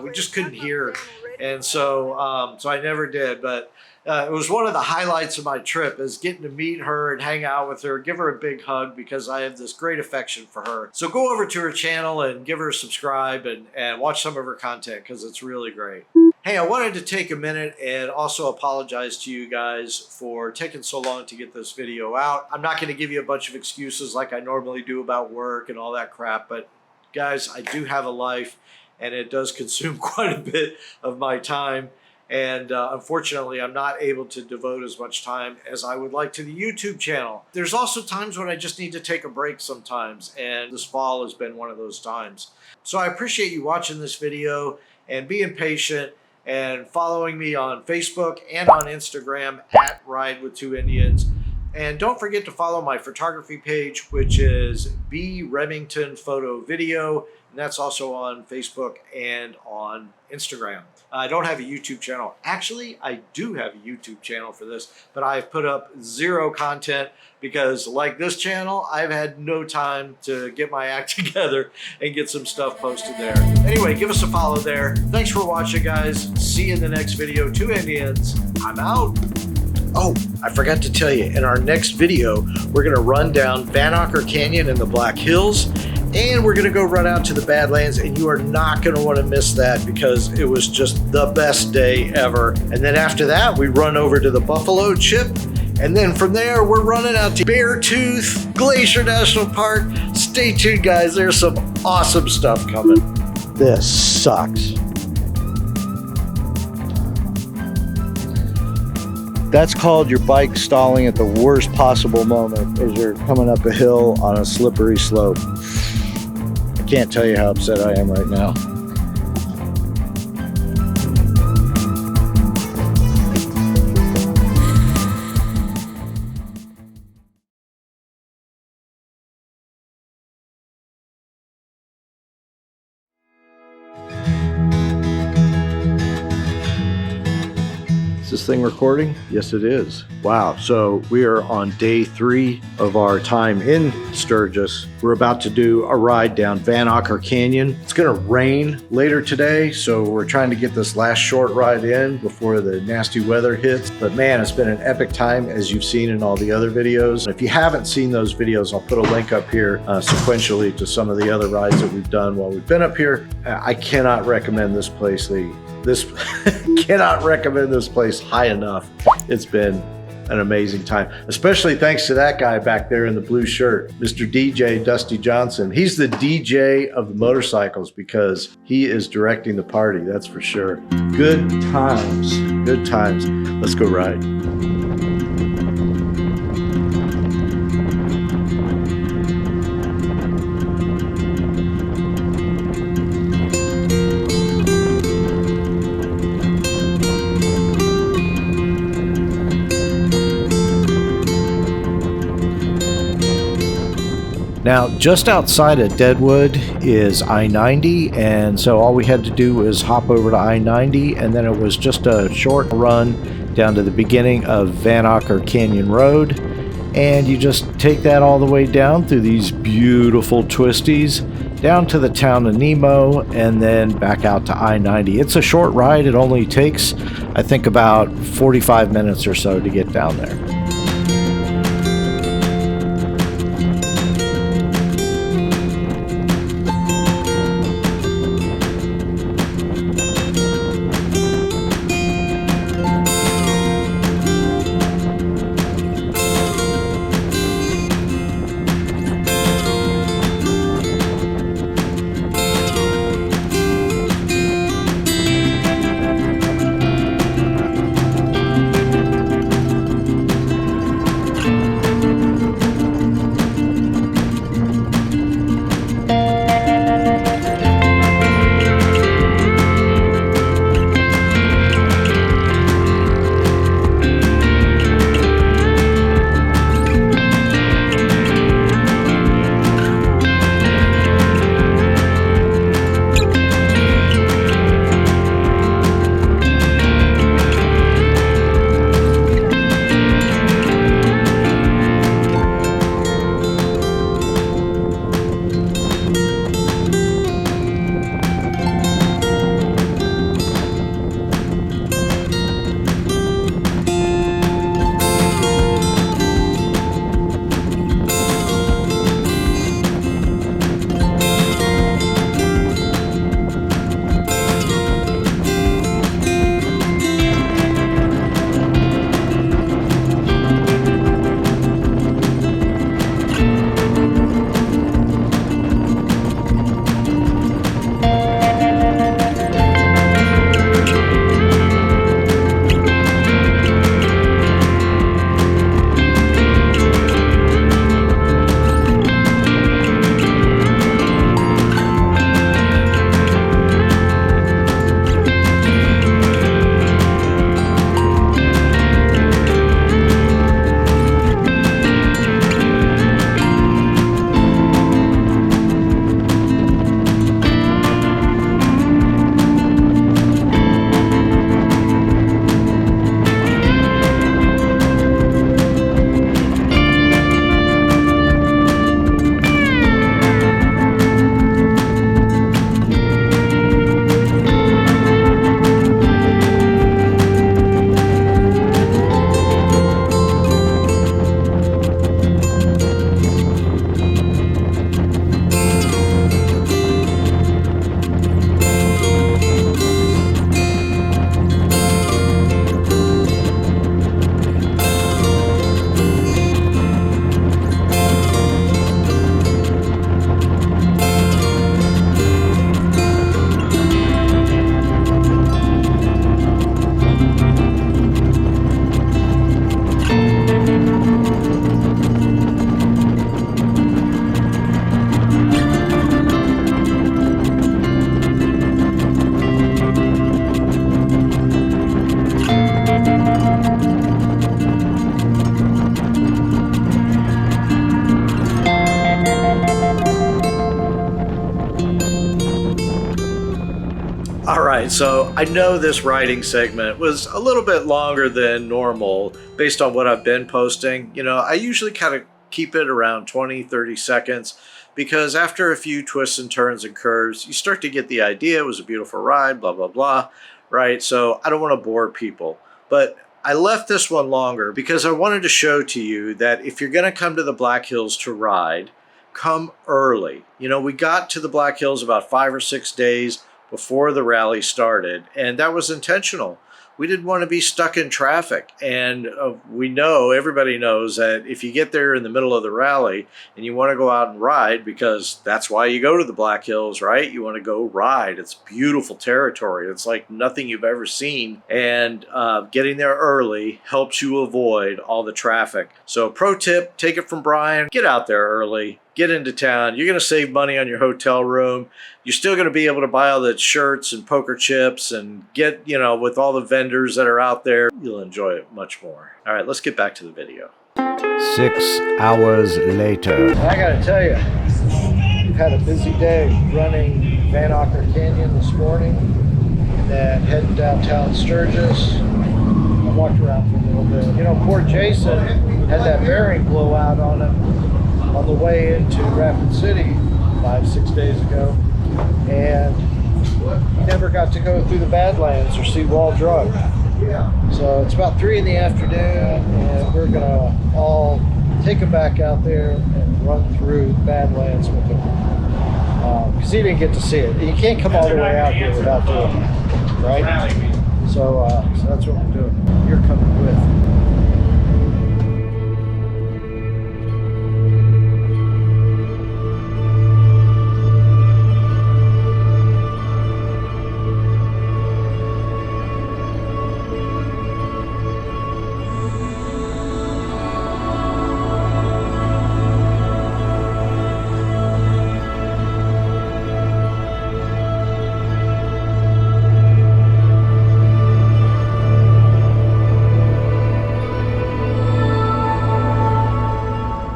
Speaker 1: we just couldn't hear. And so, so I never did. But it was one of the highlights of my trip, is getting to meet her and hang out with her, give her a big hug, because I have this great affection for her. So go over to her channel and give her a subscribe and watch some of her content, because it's really great. Hey, I wanted to take a minute and also apologize to you guys for taking so long to get this video out. I'm not going to give you a bunch of excuses like I normally do about work and all that crap, but guys, I do have a life, and it does consume quite a bit of my time. And unfortunately, I'm not able to devote as much time as I would like to the YouTube channel. There's also times when I just need to take a break sometimes, and this fall has been one of those times. So I appreciate you watching this video and being patient and following me on Facebook and on Instagram at Ride with Two Indians. And don't forget to follow my photography page, which is B. Remington Photo Video. And that's also on Facebook and on Instagram. I don't have a YouTube channel. Actually, I do have a YouTube channel for this, but I've put up 0 content because, like this channel, I've had no time to get my act together and get some stuff posted there. Anyway, give us a follow there. Thanks for watching, guys. See you in the next video. Two Indians. I'm out. Oh, I forgot to tell you, in our next video, we're going to run down Vanocker Canyon in the Black Hills, And we're gonna go run out to the Badlands, and you are not gonna wanna miss that because it was just the best day ever. And then after that, we run over to the Buffalo Chip. And then from there, we're running out to Beartooth, Glacier National Park. Stay tuned, guys. There's some awesome stuff coming. This sucks. That's called your bike stalling at the worst possible moment as you're coming up a hill on a slippery slope. I can't tell you how upset I am right now. Is this thing recording? Yes, it is. Wow, so we are on day 3 of our time in Sturgis. We're about to do a ride down Vanocker Canyon. It's gonna rain later today, so we're trying to get this last short ride in before the nasty weather hits. But man, it's been an epic time, as you've seen in all the other videos. If you haven't seen those videos, I'll put a link up here sequentially to some of the other rides that we've done while we've been up here. I cannot recommend this place, Lee. Cannot recommend this place high enough. It's been an amazing time, especially thanks to that guy back there in the blue shirt, Mr. DJ Dusty Johnson. He's the DJ of the motorcycles because he is directing the party, that's for sure. Good times, good times. Let's go ride. Now, just outside of Deadwood is I-90, and so all we had to do was hop over to I-90, and then it was just a short run down to the beginning of Vanocker Canyon Road, and you just take that all the way down through these beautiful twisties, down to the town of Nemo, and then back out to I-90. It's a short ride. It only takes, I think, about 45 minutes or so to get down there. right, so I know this riding segment was a little bit longer than normal based on what I've been posting. You know, I usually kind of keep it around 20-30 seconds because after a few twists and turns and curves, you start to get the idea. It was a beautiful ride, blah, blah, blah, right? So I don't want to bore people. But I left this one longer because I wanted to show to you that if you're going to come to the Black Hills to ride, come early. You know, we got to the Black Hills about 5 or 6 days before the rally started, and that was intentional. We didn't want to be stuck in traffic, and we know, everybody knows that if you get there in the middle of the rally and you want to go out and ride, because that's why you go to the Black Hills, right? You want to go ride. It's beautiful territory. It's like nothing you've ever seen, and getting there early helps you avoid all the traffic. So pro tip, take it from Brian, get out there early. Get into town. You're going to save money on your hotel room. You're still going to be able to buy all the shirts and poker chips and get, you know, with all the vendors that are out there, you'll enjoy it much more. All right, let's get back to the video.
Speaker 7: 6 hours later.
Speaker 2: I gotta tell you, we've had a busy day running Vanocker Canyon this morning, and then heading downtown Sturgis. I walked around for a little bit. You know, poor Jason had that bearing blowout on him on the way into Rapid City 5-6 days ago, and he never got to go through the Badlands or see Wall Drug. So it's about 3 in the afternoon, and we're gonna all take him back out there and run through the Badlands with him, because he didn't get to see it. You can't come all the way out here without doing that, right? So that's what we're doing. You're coming with.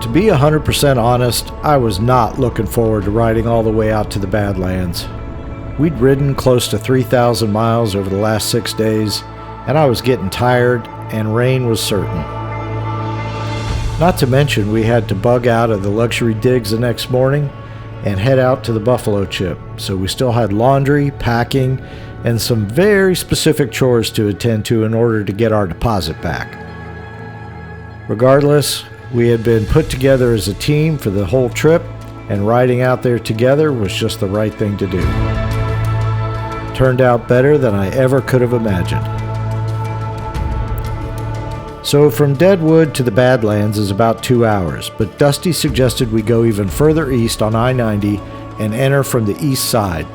Speaker 7: To be 100% honest, I was not looking forward to riding all the way out to the Badlands. We'd ridden close to 3,000 miles over the last 6 days, and I was getting tired, and rain was certain. Not to mention we had to bug out of the luxury digs the next morning and head out to the Buffalo Chip, so we still had laundry, packing, and some very specific chores to attend to in order to get our deposit back. Regardless, we had been put together as a team for the whole trip, and riding out there together was just the right thing to do. Turned out better than I ever could have imagined. So from Deadwood to the Badlands is about 2 hours, but Dusty suggested we go even further east on I-90 and enter from the east side,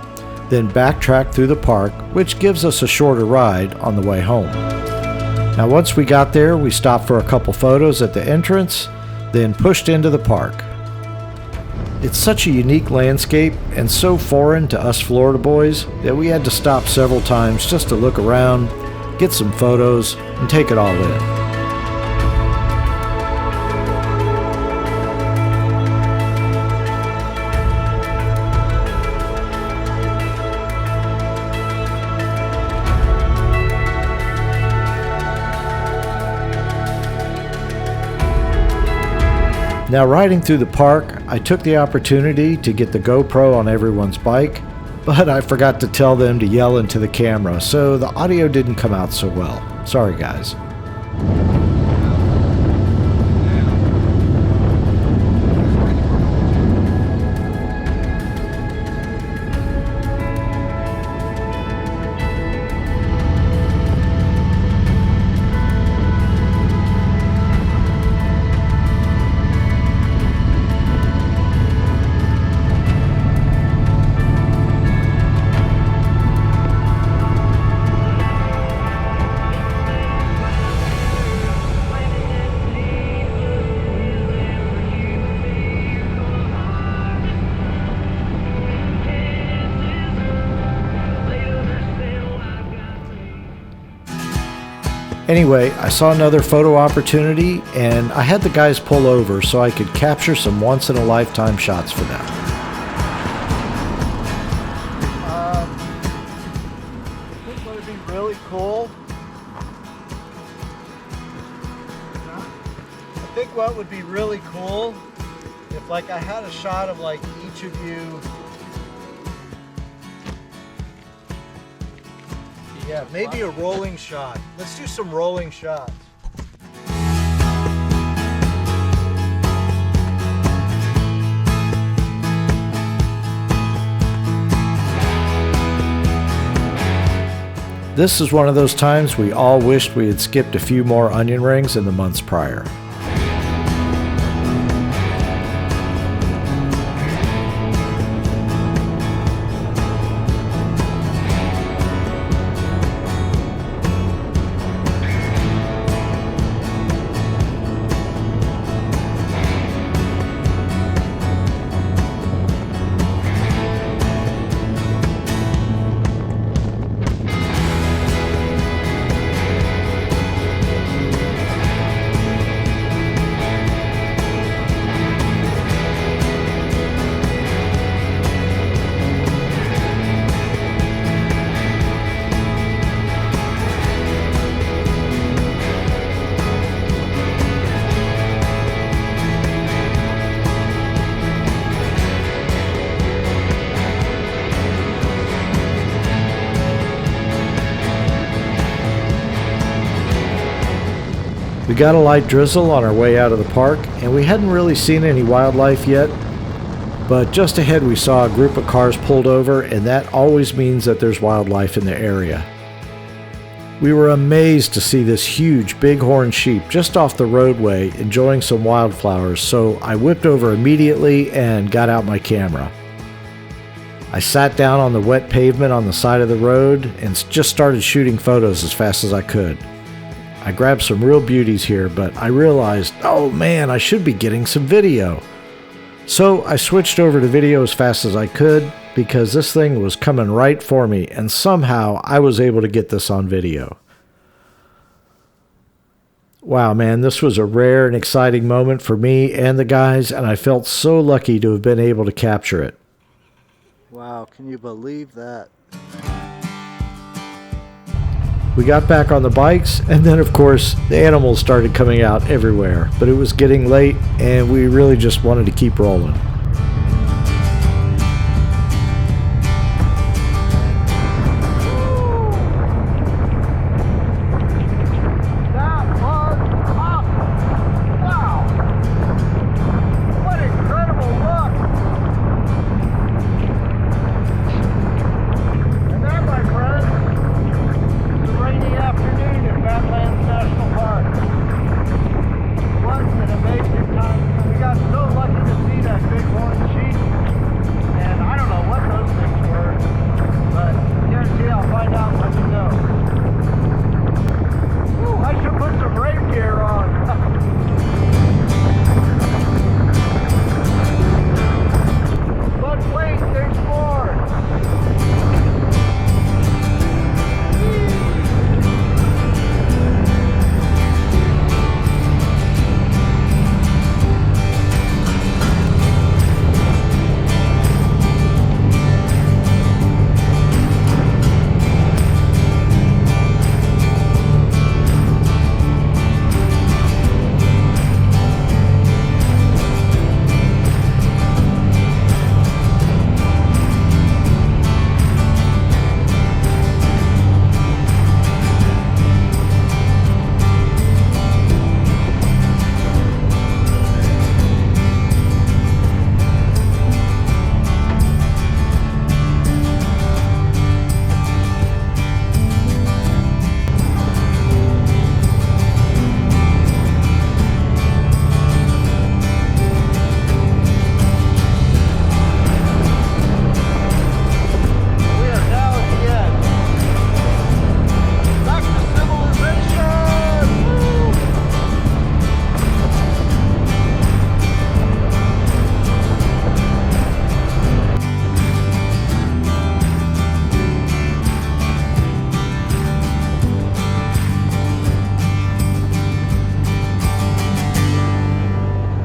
Speaker 7: then backtrack through the park, which gives us a shorter ride on the way home. Now once we got there, we stopped for a couple photos at the entrance, then pushed into the park. It's such a unique landscape and so foreign to us Florida boys that we had to stop several times just to look around, get some photos, and take it all in. Now riding through the park, I took the opportunity to get the GoPro on everyone's bike, but I forgot to tell them to yell into the camera, so the audio didn't come out so well. Sorry guys. Anyway, I saw another photo opportunity and I had the guys pull over so I could capture some once-in-a-lifetime shots for them. think what would be really cool if like I had a shot of like each of you. Yeah, maybe a rolling shot. Let's do some rolling shots. This is one of those times we all wished we had skipped a few more onion rings in the months prior. We got a light drizzle on our way out of the park, and we hadn't really seen any wildlife yet, but just ahead we saw a group of cars pulled over, and that always means that there's wildlife in the area. We were amazed to see this huge bighorn sheep just off the roadway enjoying some wildflowers, so I whipped over immediately and got out my camera. I sat down on the wet pavement on the side of the road and just started shooting photos as fast as I could. I grabbed some real beauties here, but I realized, oh man, I should be getting some video. So I switched over to video as fast as I could because this thing was coming right for me, and somehow I was able to get this on video. Wow, man, this was a rare and exciting moment for me and the guys, and I felt so lucky to have been able to capture it. Wow, can you believe that? We got back on the bikes, and then of course the animals started coming out everywhere, but it was getting late and we really just wanted to keep rolling.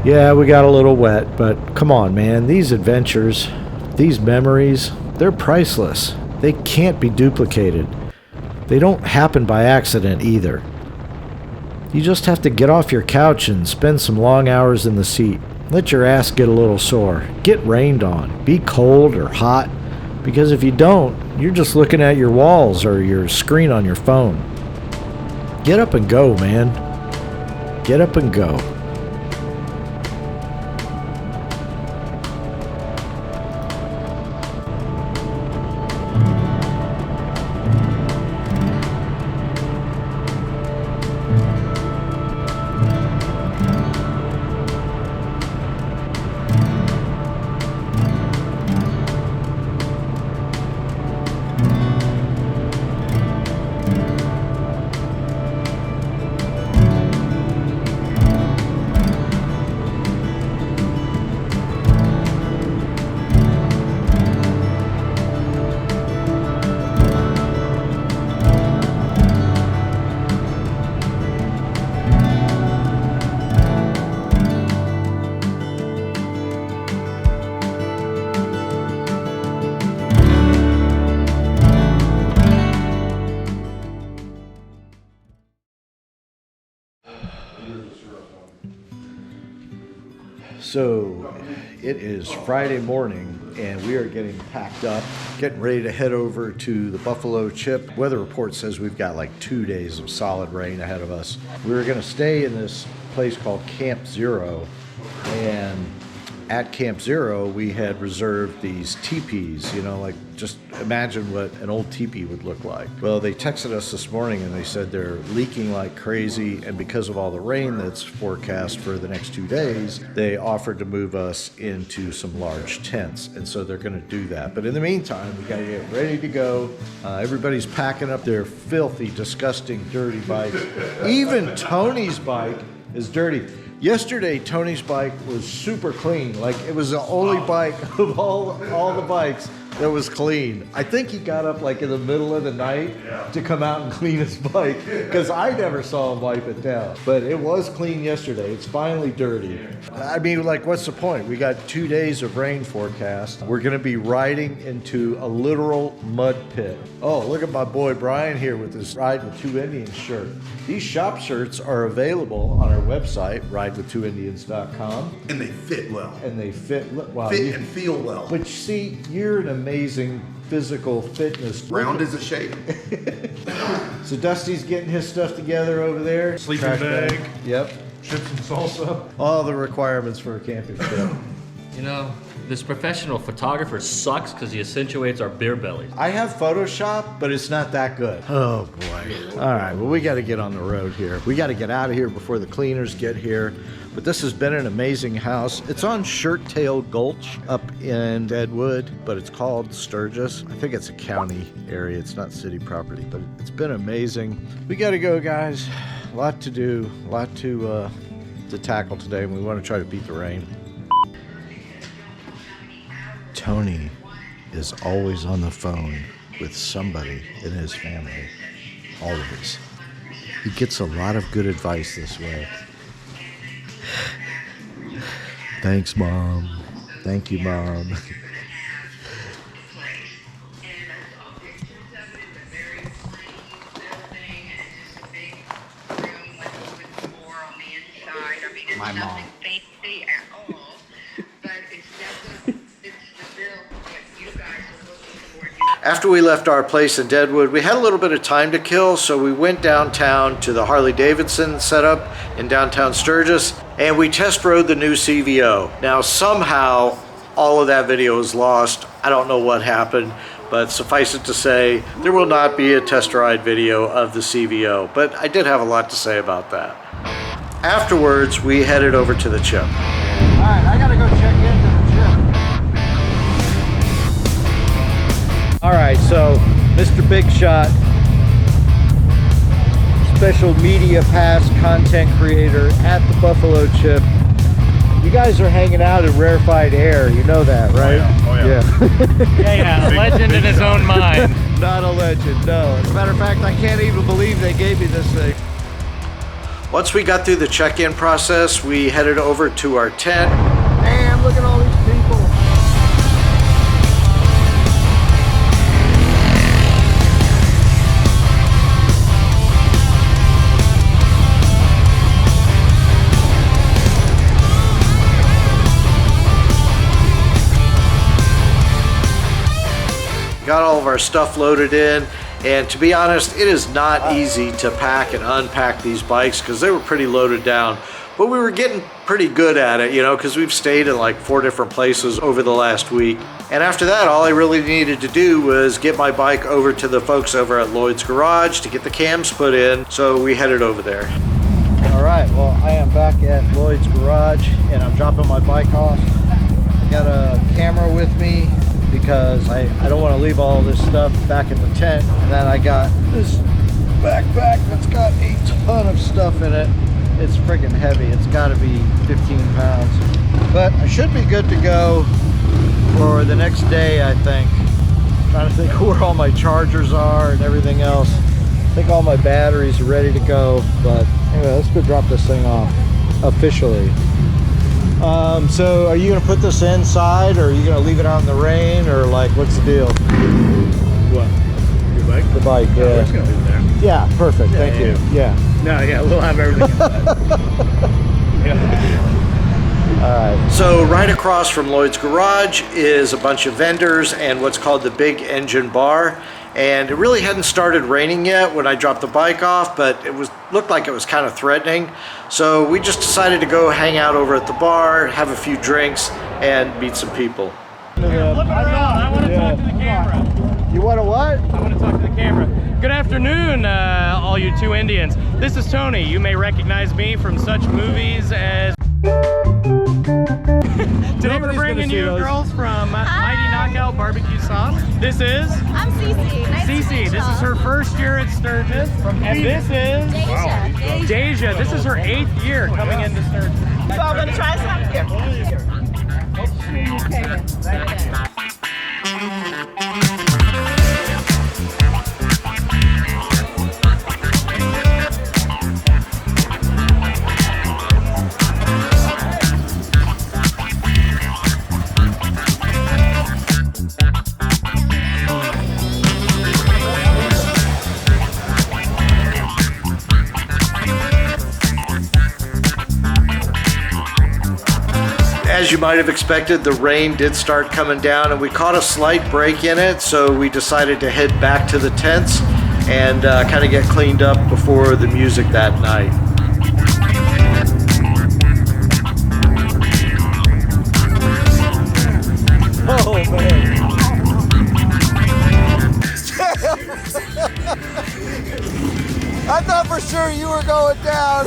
Speaker 7: Yeah, we got a little wet, but come on, man. These adventures, these memories, they're priceless. They can't be duplicated. They don't happen by accident either. You just have to get off your couch and spend some long hours in the seat. Let your ass get a little sore. Get rained on. Be cold or hot. Because if you don't, you're just looking at your walls or your screen on your phone. Get up and go, man. Get up and go. So it is Friday morning and we are getting packed up, getting ready to head over to the Buffalo Chip. Weather report says we've got like 2 days of solid rain ahead of us. We were going to stay in this place called Camp Zero, and at Camp Zero we had reserved these teepees, you know, like just imagine what an old teepee would look like. Well, they texted us this morning and they said they're leaking like crazy, and because of all the rain that's forecast for the next 2 days, they offered to move us into some large tents, and so they're going to do that. But in the meantime, we got to get ready to go. Everybody's packing up their filthy, disgusting, dirty bikes. Even Tony's bike is dirty. Yesterday, Tony's bike was super clean. Like, it was the only bike of all the bikes that was clean. I think he got up like in the middle of the night to come out and clean his bike, because I never saw him wipe it down. But it was clean yesterday. It's finally dirty. I mean, like, what's the point? We got 2 days of rain forecast. We're going to be riding into a literal mud pit. Oh, look at my boy Brian here with his Ride with Two Indians shirt. These shop shirts are available on our website, ridewithtwoindians.com.
Speaker 3: And they fit well.
Speaker 7: And they fit well.
Speaker 3: Fit and feel well.
Speaker 7: But see, you're an amazing physical fitness.
Speaker 3: Round as a shape.
Speaker 7: So Dusty's getting his stuff together over there.
Speaker 6: Sleeping
Speaker 7: Trash
Speaker 6: bag.
Speaker 7: Yep.
Speaker 6: Chips and salsa.
Speaker 7: All the requirements for a camping trip.
Speaker 10: You know, this professional photographer sucks because he accentuates our beer bellies.
Speaker 7: I have Photoshop, but it's not that good. Oh boy. All right, well, we got to get on the road here. We got to get out of here before the cleaners get here. But this has been an amazing house. It's on Shirt Tail Gulch up in Deadwood, but it's called Sturgis. I think it's a county area. It's not city property, but it's been amazing. We got to go, guys. A lot to do, a lot to tackle today, and we want to try to beat the rain. Tony is always on the phone with somebody in his family. Always. He gets a lot of good advice this way. Thanks, Mom. Thank you, Mom.
Speaker 3: My mom.
Speaker 1: After we left our place in Deadwood, we had a little bit of time to kill, so we went downtown to the Harley-Davidson setup in downtown Sturgis, and we test rode the new CVO. Now, somehow, all of that video is lost. I don't know what happened, but suffice it to say, there will not be a test ride video of the CVO, but I did have a lot to say about that. Afterwards, we headed over to the Chip.
Speaker 2: All right, I gotta go check into the Chip.
Speaker 7: All right, so Mr. Big Shot, special media pass content creator at the Buffalo Chip. You guys are hanging out in rarefied air, you know that, right?
Speaker 6: Oh yeah.
Speaker 10: Yeah, a legend in his own mind.
Speaker 7: Not a legend, no. As a matter of fact, I can't even believe they gave me this thing.
Speaker 1: Once we got through the check-in process, we headed over to our tent.
Speaker 7: Damn, look at all these people.
Speaker 1: of our stuff loaded in. And to be honest, it is not easy to pack and unpack these bikes because they were pretty loaded down. But we were getting pretty good at it, you know, because we've stayed in like 4 different places over the last week. And after that, all I really needed to do was get my bike over to the folks over at Lloyd's Garage to get the cams put in. So we headed over there.
Speaker 7: All right, well, I am back at Lloyd's Garage and I'm dropping my bike off. I got a camera with me because I don't want to leave all this stuff back at the tent. And then I got this backpack that's got a ton of stuff in it. It's freaking heavy. It's got to be 15 pounds. But I should be good to go for the next day, I think. I'm trying to think where all my chargers are and everything else. I think all my batteries are ready to go. But anyway, let's go drop this thing off officially. So are you going to put this inside, or are you going to leave it out in the rain, or like what's the deal?
Speaker 6: What? Your bike?
Speaker 7: The bike, yeah.
Speaker 6: We're just going to leave it there.
Speaker 7: Yeah, perfect.
Speaker 6: Yeah,
Speaker 7: Thank you. Yeah.
Speaker 6: No, yeah, we'll have everything inside.
Speaker 7: All right.
Speaker 1: So right across from Lloyd's Garage is a bunch of vendors and what's called the Big Engine Bar. And it really hadn't started raining yet when I dropped the bike off, but it looked like it was kind of threatening. So we just decided to go hang out over at the bar, have a few drinks, and meet some people.
Speaker 4: Flip it around. I want to talk to the camera.
Speaker 7: You want to what?
Speaker 4: I want to talk to the camera. Good afternoon, all you 2 Indians. This is Tony. You may recognize me from such movies as... Today we're bringing you girls from Mighty Knockout Barbecue Sauce. This is...
Speaker 8: I'm Cece. Nice to meet
Speaker 4: This is her first year at Sturgis. And this is...
Speaker 8: Deja.
Speaker 4: Deja. This is her 8th year coming into Sturgis.
Speaker 8: So I'm going to try some here.
Speaker 1: As you might have expected, the rain did start coming down and we caught a slight break in it, so we decided to head back to the tents and kind of get cleaned up before the music that night.
Speaker 7: Oh man. I thought for sure you were going down.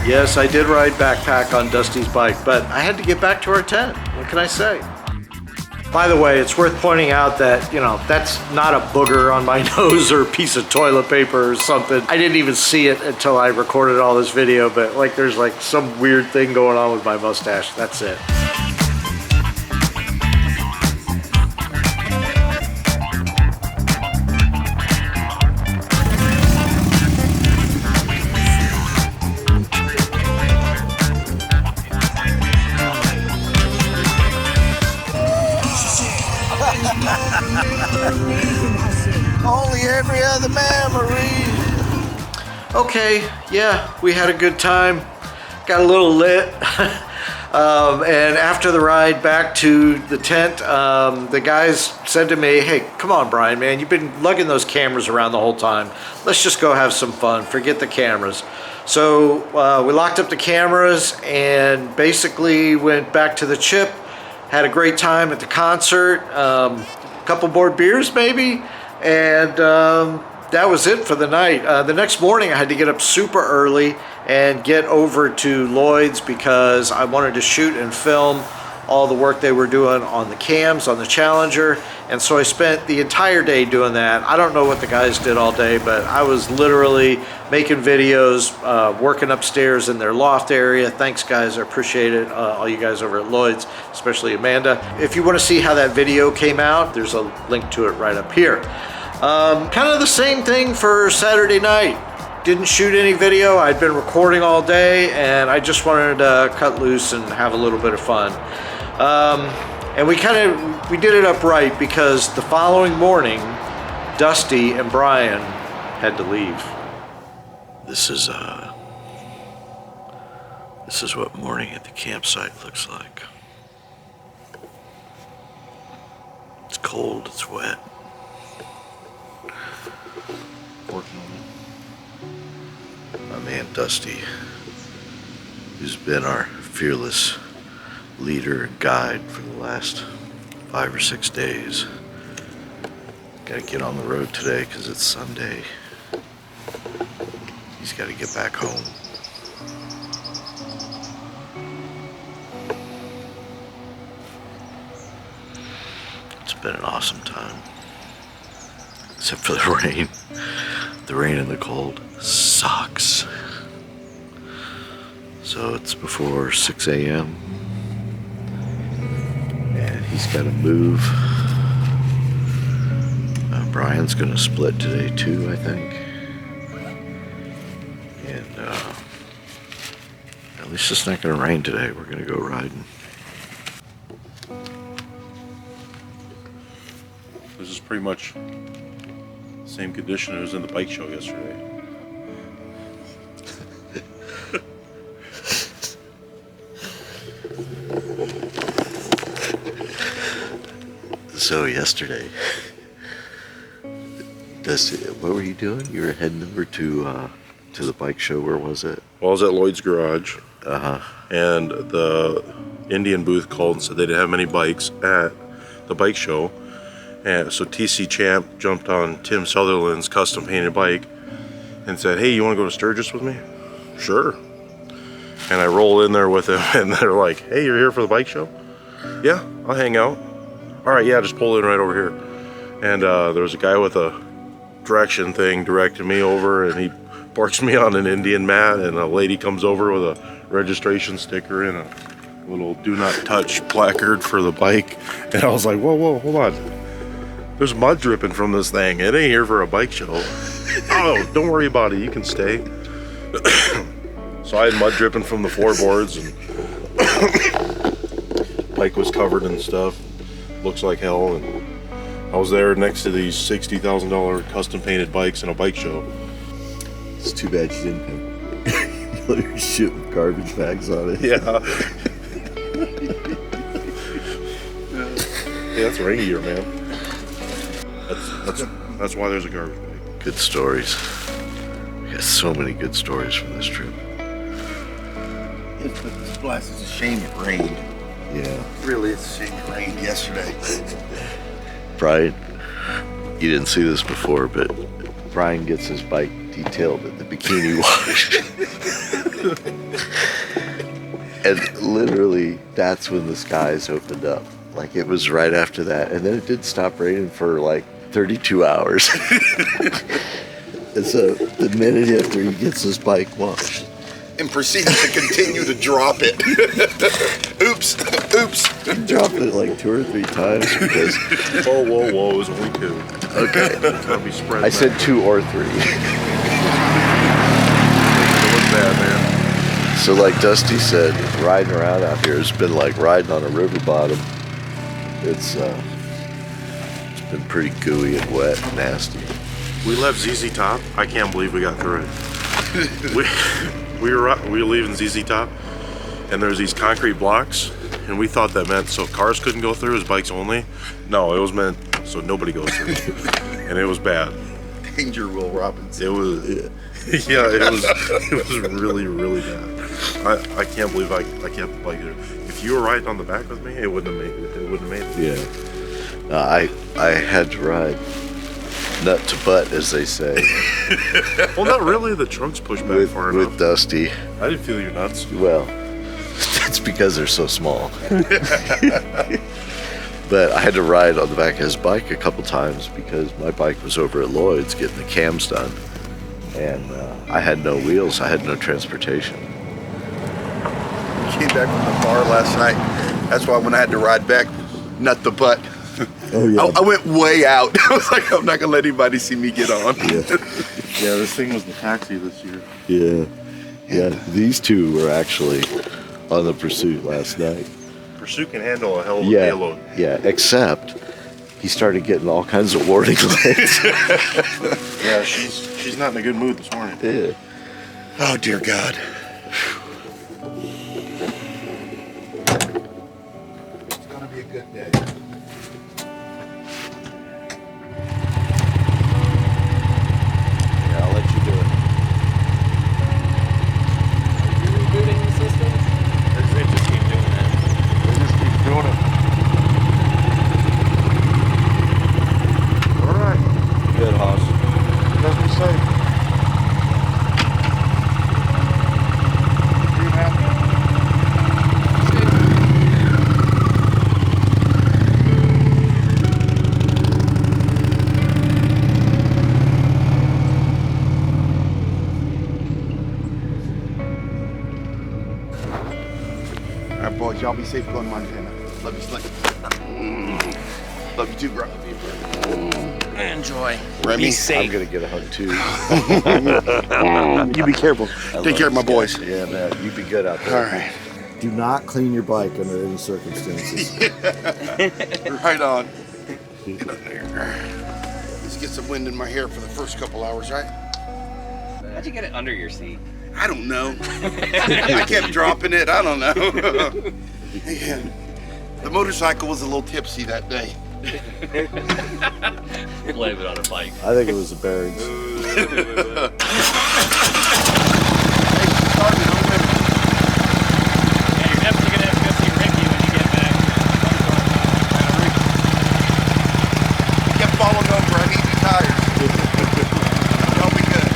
Speaker 1: Yes, I did ride backpack on Dusty's bike, but I had to get back to our tent. What can I say? By the way, it's worth pointing out that, you know, that's not a booger on my nose or a piece of toilet paper or something. I didn't even see it until I recorded all this video, but like there's like some weird thing going on with my mustache. That's it.
Speaker 7: Only every other memory.
Speaker 1: Okay, yeah, we had a good time. Got a little lit. And after the ride back to the tent, the guys said to me, hey, come on, Brian, man, you've been lugging those cameras around the whole time. Let's just go have some fun. Forget the cameras. So we locked up the cameras and basically went back to the chip. Had a great time at the concert. A couple more beers maybe. And that was it for the night. The next morning I had to get up super early and get over to Lloyd's because I wanted to shoot and film all the work they were doing on the cams, on the Challenger. And so I spent the entire day doing that. I don't know what the guys did all day, but I was literally making videos, working upstairs in their loft area. Thanks guys, I appreciate it. All you guys over at Lloyd's, especially Amanda. If you want to see how that video came out, there's a link to it right up here. Kind of the same thing for Saturday night. Didn't shoot any video. I'd been recording all day and I just wanted to cut loose and have a little bit of fun. And we did it up right because the following morning, Dusty and Brian had to leave. This is what morning at the campsite looks like. cold, it's wet. My man Dusty, who's been our fearless leader and guide for the last 5 or 6 days. Gotta get on the road today because it's Sunday. He's gotta get back home. It's been an awesome time. Except for the rain. The rain and the cold sucks. So it's before 6 a.m. and he's got to move. Brian's gonna split today too, I think. And at least it's not gonna rain today. We're gonna go riding.
Speaker 6: This is pretty much the same condition it was in the bike show yesterday.
Speaker 1: So yesterday, what were you doing? You were heading over to the bike show. Where was it?
Speaker 6: Well, I was at Lloyd's garage.
Speaker 1: Uh-huh.
Speaker 6: And the Indian booth called and said they didn't have many bikes at the bike show. And so TC Champ jumped on Tim Sutherland's custom painted bike and said, "Hey, you want to go to Sturgis with me?" Sure. And I roll in there with him and they're like, "Hey, you're here for the bike show?" "Yeah, I'll hang out." "All right, yeah, just pull in right over here." And there was a guy with a direction thing directing me over, and he parks me on an Indian mat, and a lady comes over with a registration sticker and a little "do not touch" placard for the bike. And I was like, whoa, hold on. There's mud dripping from this thing. It ain't here for a bike show. "Oh, don't worry about it. You can stay." So I had mud dripping from the floorboards, and bike was covered in stuff. Looks like hell. And I was there next to these $60,000 custom painted bikes in a bike show.
Speaker 1: It's too bad you didn't have all your shit with garbage bags on it.
Speaker 6: Yeah. Yeah, that's rain gear, man. That's why there's a garbage bag.
Speaker 1: Good stories. We got so many good stories from this trip.
Speaker 3: It's blast. It's a shame it rained.
Speaker 1: Yeah.
Speaker 3: Really, it's a shame it rained yesterday.
Speaker 1: Brian, you didn't see this before, but Brian gets his bike detailed at the bikini wash. And literally, that's when the skies opened up. Like, it was right after that. And then it did stop raining for like 32 hours. And so the minute after he gets his bike washed,
Speaker 3: And proceeded to continue to drop it. Oops.
Speaker 1: he dropped it like 2 or 3 times because...
Speaker 6: Whoa, it was only 2.
Speaker 1: Okay.
Speaker 6: Be spread
Speaker 1: I said 2 or 3.
Speaker 6: It was bad, man.
Speaker 1: So like Dusty said, riding around out here has been like riding on a river bottom. It's been pretty gooey and wet and nasty.
Speaker 6: We left ZZ Top. I can't believe we got through it. we were leaving ZZ Top, and there's these concrete blocks, and we thought that meant so cars couldn't go through, as bikes only. No, it was meant so nobody goes through. And it was bad.
Speaker 3: Danger, Will Robinson.
Speaker 6: It was, yeah, it was really, really bad. I can't believe I kept the bike there. If you were riding on the back with me, it wouldn't have made it.
Speaker 1: Yeah. I had to ride nut to butt, as they say.
Speaker 6: Well, not really. The trunk's pushed back far enough.
Speaker 1: With Dusty.
Speaker 6: I didn't feel your nuts.
Speaker 1: Well, that's because they're so small. But I had to ride on the back of his bike a couple times because my bike was over at Lloyd's getting the cams done. And I had no wheels. I had no transportation.
Speaker 3: Came back from the bar last night. That's why when I had to ride back, nut the butt.
Speaker 1: Oh, yeah.
Speaker 3: I went way out. I was like, I'm not going to let anybody see me get on.
Speaker 1: Yeah.
Speaker 6: Yeah, this thing was the taxi this year.
Speaker 1: Yeah. These two were actually on the Pursuit last night.
Speaker 6: Pursuit can handle a hell of a payload.
Speaker 1: Yeah, except he started getting all kinds of warning lights.
Speaker 6: Yeah, she's not in a good mood this morning.
Speaker 1: Yeah.
Speaker 3: Oh, dear God. It's going to be a good day. boys. Y'all be safe going to Montana. Love you, Slick. Love you too, bro.
Speaker 9: Enjoy.
Speaker 3: Remy,
Speaker 9: Be safe.
Speaker 1: I'm gonna get a hug too.
Speaker 3: You be careful. Take care of my boys.
Speaker 1: Yeah, man. You be good out there.
Speaker 3: All right.
Speaker 7: Do not clean your bike under any circumstances.
Speaker 3: Right on. Get up there. Let's get some wind in my hair for the first couple hours, right?
Speaker 9: How'd you get it under your seat?
Speaker 3: I don't know. I kept dropping it. I don't know. Yeah. The motorcycle was a little tipsy that day.
Speaker 10: Blame it on a bike.
Speaker 7: I think it was the bearings.
Speaker 4: Yeah, you're definitely gonna have to go see Ricky when you get back.
Speaker 3: He kept falling over. I need new tires. Y'all be good.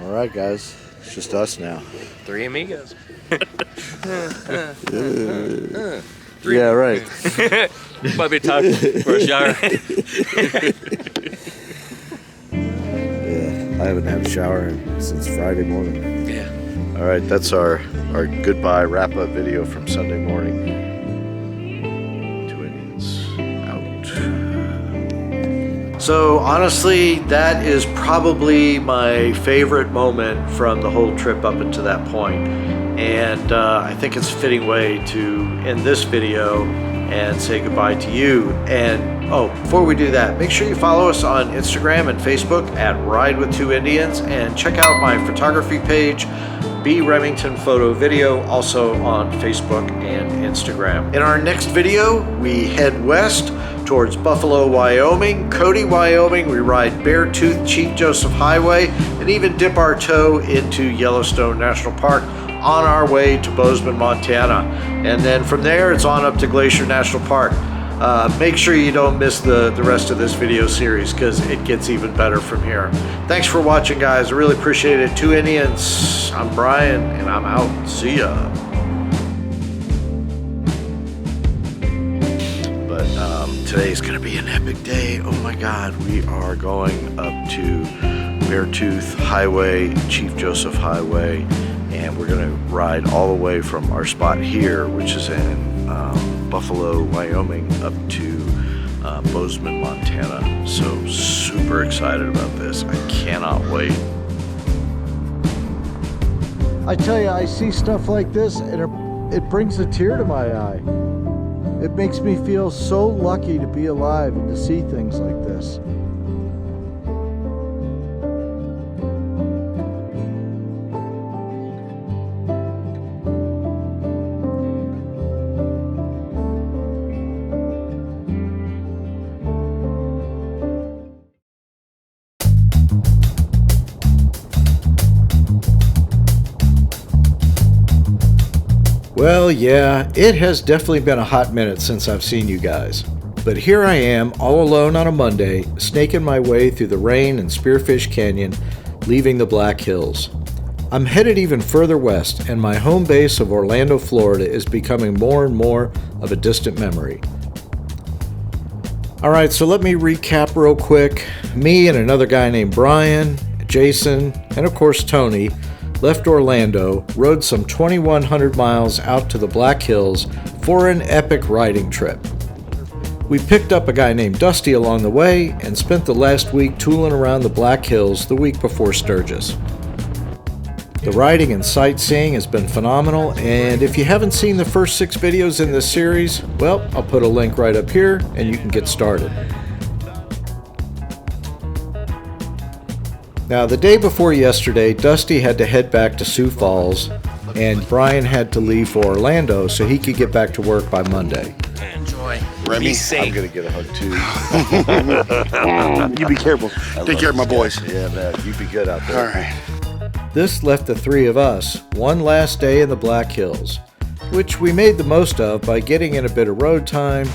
Speaker 7: All right, guys. It's just us now.
Speaker 10: Three amigos.
Speaker 7: Yeah, right.
Speaker 10: Might be time for a shower.
Speaker 7: Yeah, I haven't had a shower since Friday morning.
Speaker 10: Yeah.
Speaker 1: All right, that's our goodbye wrap-up video from Sunday morning. 2 Indians out. So honestly, that is probably my favorite moment from the whole trip up until that point. And I think it's a fitting way to end this video and say goodbye to you. And oh, before we do that, make sure you follow us on Instagram and Facebook at Ride with Two Indians, and check out my photography page, B. Remington Photo Video, also on Facebook and Instagram. In our next video, we head west towards Buffalo, Wyoming, Cody, Wyoming. We ride Beartooth Chief Joseph Highway and even dip our toe into Yellowstone National Park on our way to Bozeman, Montana. And then from there, it's on up to Glacier National Park. Make sure you don't miss the rest of this video series, because it gets even better from here. Thanks for watching, guys. I really appreciate it. Two Indians. I'm Brian, and I'm out. See ya. But today's gonna be an epic day. Oh my God, we are going up to Beartooth Highway, Chief Joseph Highway, and we're gonna ride all the way from our spot here, which is in Buffalo, Wyoming, up to Bozeman, Montana. So super excited about this. I cannot wait.
Speaker 7: I tell you, I see stuff like this and it brings a tear to my eye. It makes me feel so lucky to be alive and to see things like this. Well, yeah, it has definitely been a hot minute since I've seen you guys. But here I am, all alone on a Monday, snaking my way through the rain in Spearfish Canyon, leaving the Black Hills. I'm headed even further west, and my home base of Orlando, Florida is becoming more and more of a distant memory. Alright, so let me recap real quick. Me and another guy named Brian, Jason, and of course Tony left Orlando, rode some 2,100 miles out to the Black Hills for an epic riding trip. We picked up a guy named Dusty along the way and spent the last week tooling around the Black Hills the week before Sturgis. The riding and sightseeing has been phenomenal, and if you haven't seen the first 6 videos in this series, well, I'll put a link right up here and you can get started. Now, the day before yesterday, Dusty had to head back to Sioux Falls, and Brian had to leave for Orlando so he could get back to work by Monday.
Speaker 9: Enjoy.
Speaker 4: Remy.
Speaker 3: Remy,
Speaker 4: Be safe.
Speaker 1: I'm gonna get a hug too.
Speaker 3: You be careful. Take care of my boys.
Speaker 1: Yeah, man. You be good out there.
Speaker 3: All right.
Speaker 7: This left the three of us one last day in the Black Hills, which we made the most of by getting in a bit of road time,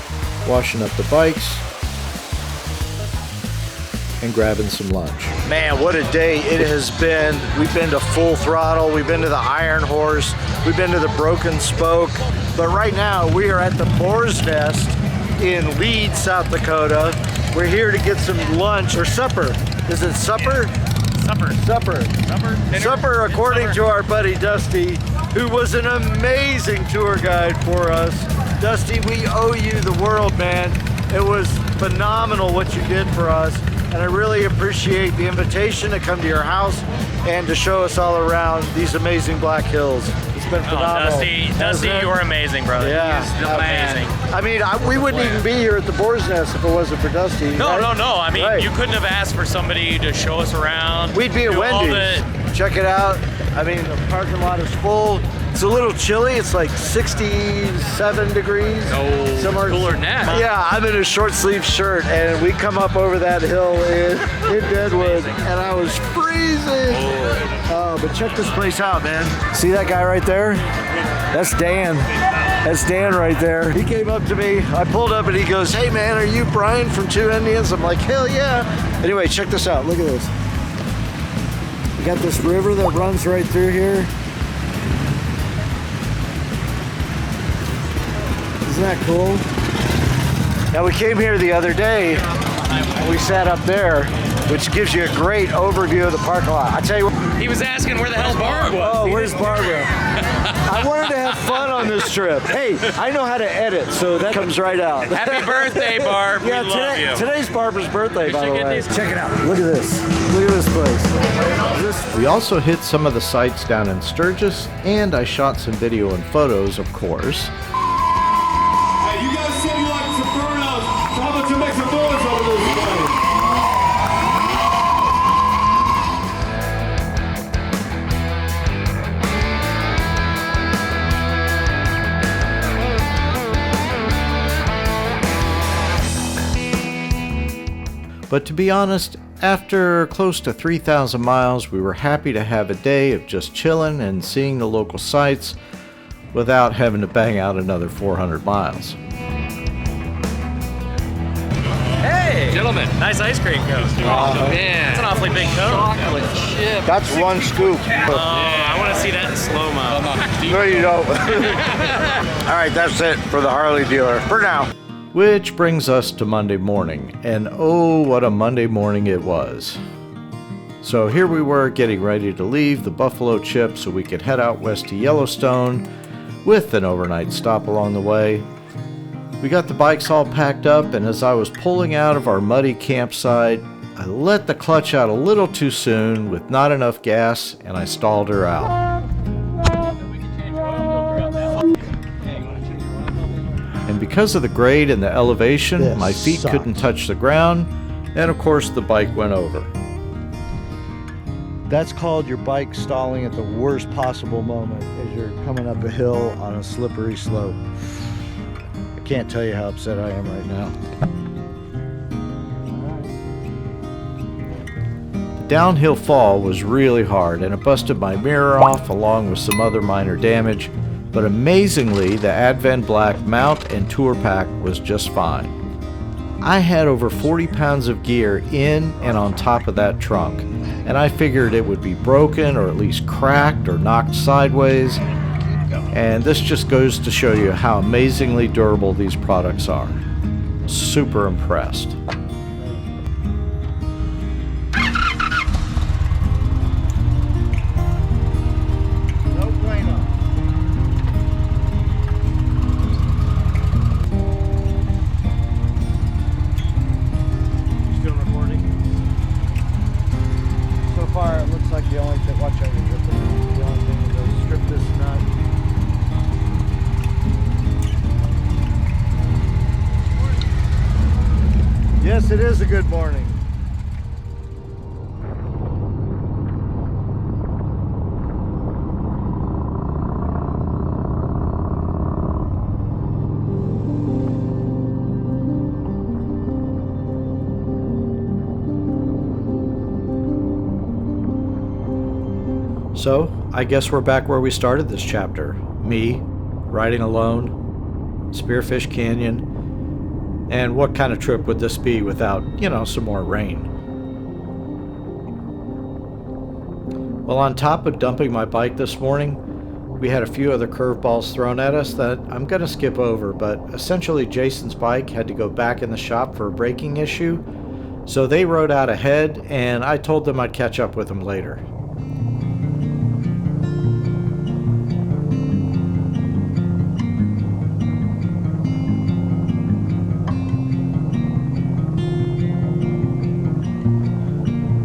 Speaker 7: washing up the bikes, and grabbing some lunch.
Speaker 1: Man, what a day it has been. We've been to Full Throttle, we've been to the Iron Horse, we've been to the Broken Spoke, but right now we are at the Boar's Nest in Leeds, South Dakota. We're here to get some lunch or supper. Is it supper?
Speaker 4: Supper.
Speaker 1: Supper.
Speaker 4: Supper. Dinner.
Speaker 1: Supper, according to our buddy Dusty, who was an amazing tour guide for us. Dusty, we owe you the world, man. It was phenomenal what you did for us, and I really appreciate the invitation to come to your house and to show us all around these amazing Black Hills. It's been phenomenal.
Speaker 4: Dusty, you were amazing, brother.
Speaker 1: Yeah,
Speaker 4: He's amazing.
Speaker 1: I mean, we wouldn't even be here at the Boar's Nest if it wasn't for Dusty.
Speaker 4: No,
Speaker 1: right?
Speaker 4: no. I mean,
Speaker 1: Right.
Speaker 4: you couldn't have asked for somebody to show us around.
Speaker 1: We'd be at
Speaker 4: do all
Speaker 1: Wendy's. Check it out. I mean, the parking lot is full. It's a little chilly. It's like 67 degrees.
Speaker 10: No,
Speaker 1: Somewhere
Speaker 10: cooler than that.
Speaker 1: Yeah, I'm in a short sleeve shirt, and we come up over that hill in Deadwood, and I was freezing. Oh, but check this place out, man. See that guy right there? That's Dan. That's Dan right there. He came up to me. I pulled up, and he goes, "Hey, man, are you Brian from Two Indians?" I'm like, "Hell yeah!" Anyway, check this out. Look at this. We got this river that runs right through here. Isn't that cool? Now we came here the other day and we sat up there, which gives you a great overview of the parking lot. I tell you what.
Speaker 4: He was asking where the hell Barb was.
Speaker 1: Oh, where's Barbara? I wanted to have fun on this trip. Hey, I know how to edit, so that comes right out.
Speaker 4: Happy birthday, Barb.
Speaker 1: Yeah,
Speaker 4: we love you.
Speaker 1: today's Barbara's birthday, by the
Speaker 4: should get
Speaker 1: way.
Speaker 4: these-
Speaker 1: Check it out. Look at this. Look at this place.
Speaker 7: We also hit some of the sites down in Sturgis, and I shot some video and photos, of course.
Speaker 11: Hey, you guys said you like some burnout. So how about you make some noise over this way?
Speaker 7: But to be honest, after close to 3,000 miles, we were happy to have a day of just chilling and seeing the local sights without having to bang out another 400 miles.
Speaker 4: Hey,
Speaker 10: Gentlemen.
Speaker 4: nice ice cream cone.
Speaker 10: Man.
Speaker 4: That's an awfully big cone.
Speaker 10: Chocolate chip.
Speaker 1: That's one scoop.
Speaker 4: Oh, I want to see that in slow-mo.
Speaker 1: No, you don't. All right, that's it for the Harley dealer for now.
Speaker 7: Which brings us to Monday morning, and oh, what a Monday morning it was. So here we were getting ready to leave the Buffalo Chip so we could head out west to Yellowstone with an overnight stop along the way. We got the bikes all packed up, and as I was pulling out of our muddy campsite, I let the clutch out a little too soon with not enough gas, and I stalled her out. And because of the grade and the elevation,
Speaker 1: This
Speaker 7: my feet
Speaker 1: sucks.
Speaker 7: couldn't touch the ground, and of course the bike went over.
Speaker 1: That's called your bike stalling at the worst possible moment as you're coming up a hill on a slippery slope. I can't tell you how upset I am right now.
Speaker 7: The downhill fall was really hard, and it busted my mirror off along with some other minor damage, but amazingly the Advent Black mount and tour pack was just fine. I had over 40 pounds of gear in and on top of that trunk, and I figured it would be broken or at least cracked or knocked sideways, and this just goes to show you how amazingly durable these products are. Super impressed.
Speaker 1: No bueno. Still recording? So far, it looks like the only thing. Watch out, you're ripping. The only thing is strip this nut. Yes, it is a good morning.
Speaker 7: So, I guess we're back where we started this chapter. Me, riding alone, Spearfish Canyon, and what kind of trip would this be without, some more rain? Well, on top of dumping my bike this morning, we had a few other curveballs thrown at us that I'm going to skip over, but essentially Jason's bike had to go back in the shop for a braking issue, so they rode out ahead, and I told them I'd catch up with them later.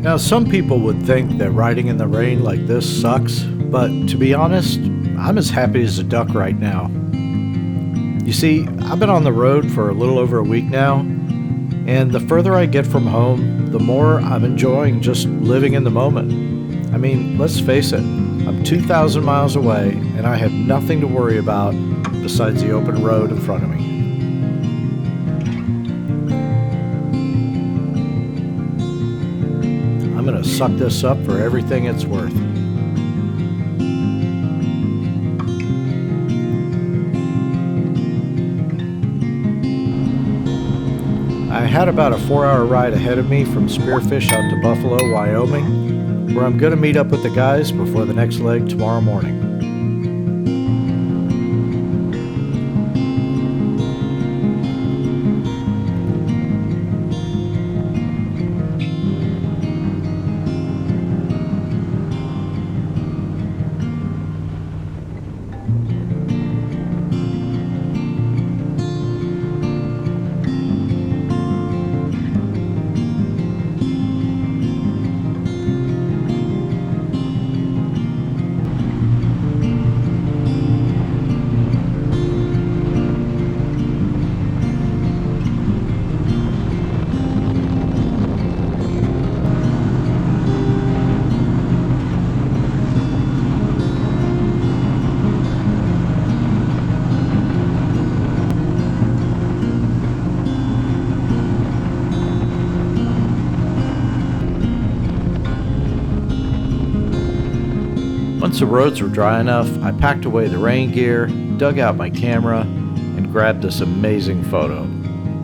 Speaker 7: Now, some people would think that riding in the rain like this sucks, but to be honest, I'm as happy as a duck right now. You see, I've been on the road for a little over a week now, and the further I get from home, the more I'm enjoying just living in the moment. I mean, let's face it, I'm 2,000 miles away, and I have nothing to worry about besides the open road in front of me. I'm gonna suck this up for everything it's worth. I had about a 4-hour ride ahead of me from Spearfish out to Buffalo, Wyoming, where I'm gonna meet up with the guys before the next leg tomorrow morning. Once the roads were dry enough, I packed away the rain gear, dug out my camera, and grabbed this amazing photo.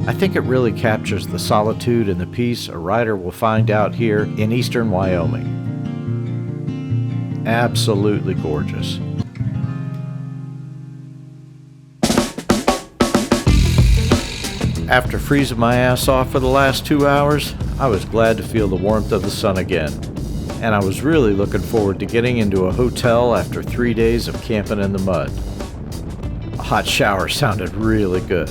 Speaker 7: I think it really captures the solitude and the peace a rider will find out here in eastern Wyoming. Absolutely gorgeous. After freezing my ass off for the last 2 hours, I was glad to feel the warmth of the sun again. And I was really looking forward to getting into a hotel after 3 days of camping in the mud. A hot shower sounded really good.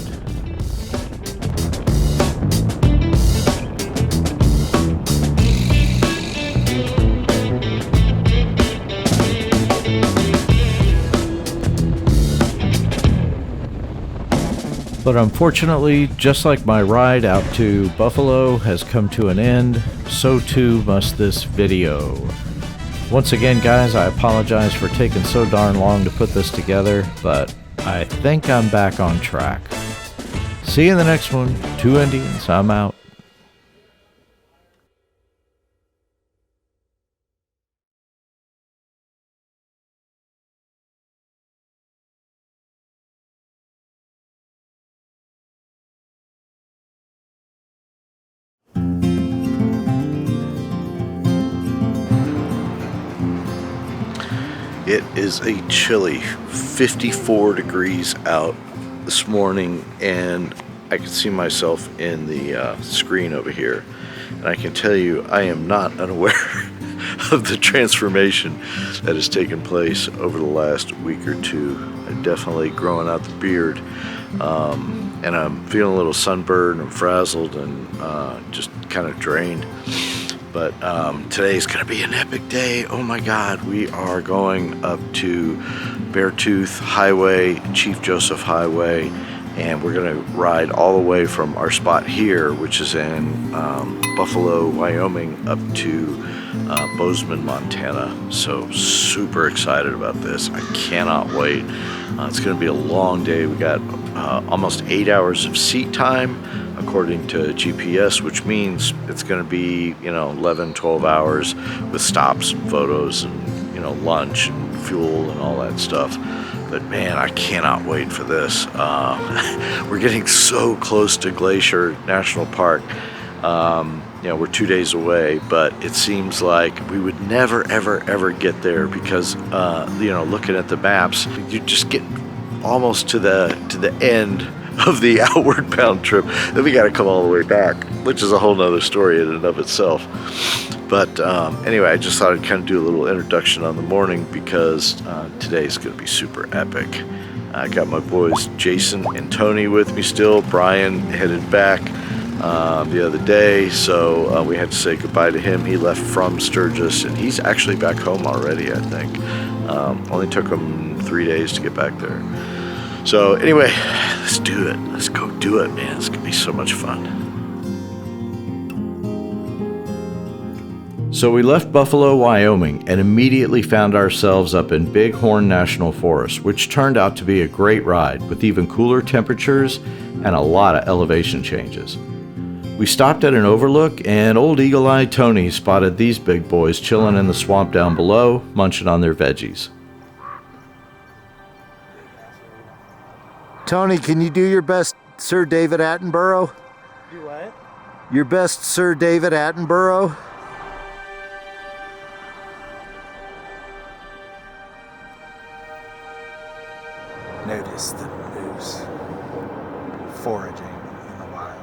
Speaker 7: But unfortunately, just like my ride out to Buffalo has come to an end, so too must this video. Once again, guys, I apologize for taking so darn long to put this together, but I think I'm back on track. See you in the next one. 2 Indians, I'm out.
Speaker 1: It is a chilly 54 degrees out this morning, and I can see myself in the screen over here. And I can tell you, I am not unaware of the transformation that has taken place over the last week or two. I'm definitely growing out the beard, and I'm feeling a little sunburned and frazzled and just kind of drained. But today's going to be an epic day. Oh my God, we are going up to Beartooth Highway, Chief Joseph Highway, and we're going to ride all the way from our spot here, which is in Buffalo, Wyoming, up to Bozeman, Montana. So super excited about this. I cannot wait. It's going to be a long day. We got almost 8 hours of seat time according to GPS, which means it's going to be 11, 12 hours with stops and photos and you know, lunch and fuel and all that stuff. But man, I cannot wait for this. We're getting so close to Glacier National Park. You know, we're 2 days away, but it seems like we would never, ever, ever get there because, you know, looking at the maps, you just get almost to the end of the outward bound trip. Then we got to come all the way back, which is a whole nother story in and of itself. But anyway, I just thought I'd kind of do a little introduction on the morning because today's going to be super epic. I got my boys Jason and Tony with me still. Brian headed back the other day, so we had to say goodbye to him. He left from Sturgis, and he's actually back home already, I think. Only took him 3 days to get back there. So anyway, let's do it. Let's go do it, man. It's going to be so much fun. So we left Buffalo, Wyoming, and immediately found ourselves up in Bighorn National Forest, which turned out to be a great ride, with even cooler temperatures and a lot of elevation changes. We stopped at an overlook, and old eagle-eyed Tony spotted these big boys chilling in the swamp down below, munching on their veggies.
Speaker 7: Tony, can you do your best Sir David Attenborough?
Speaker 2: Do what?
Speaker 7: Your best Sir David Attenborough?
Speaker 2: Notice the moose foraging in the wild.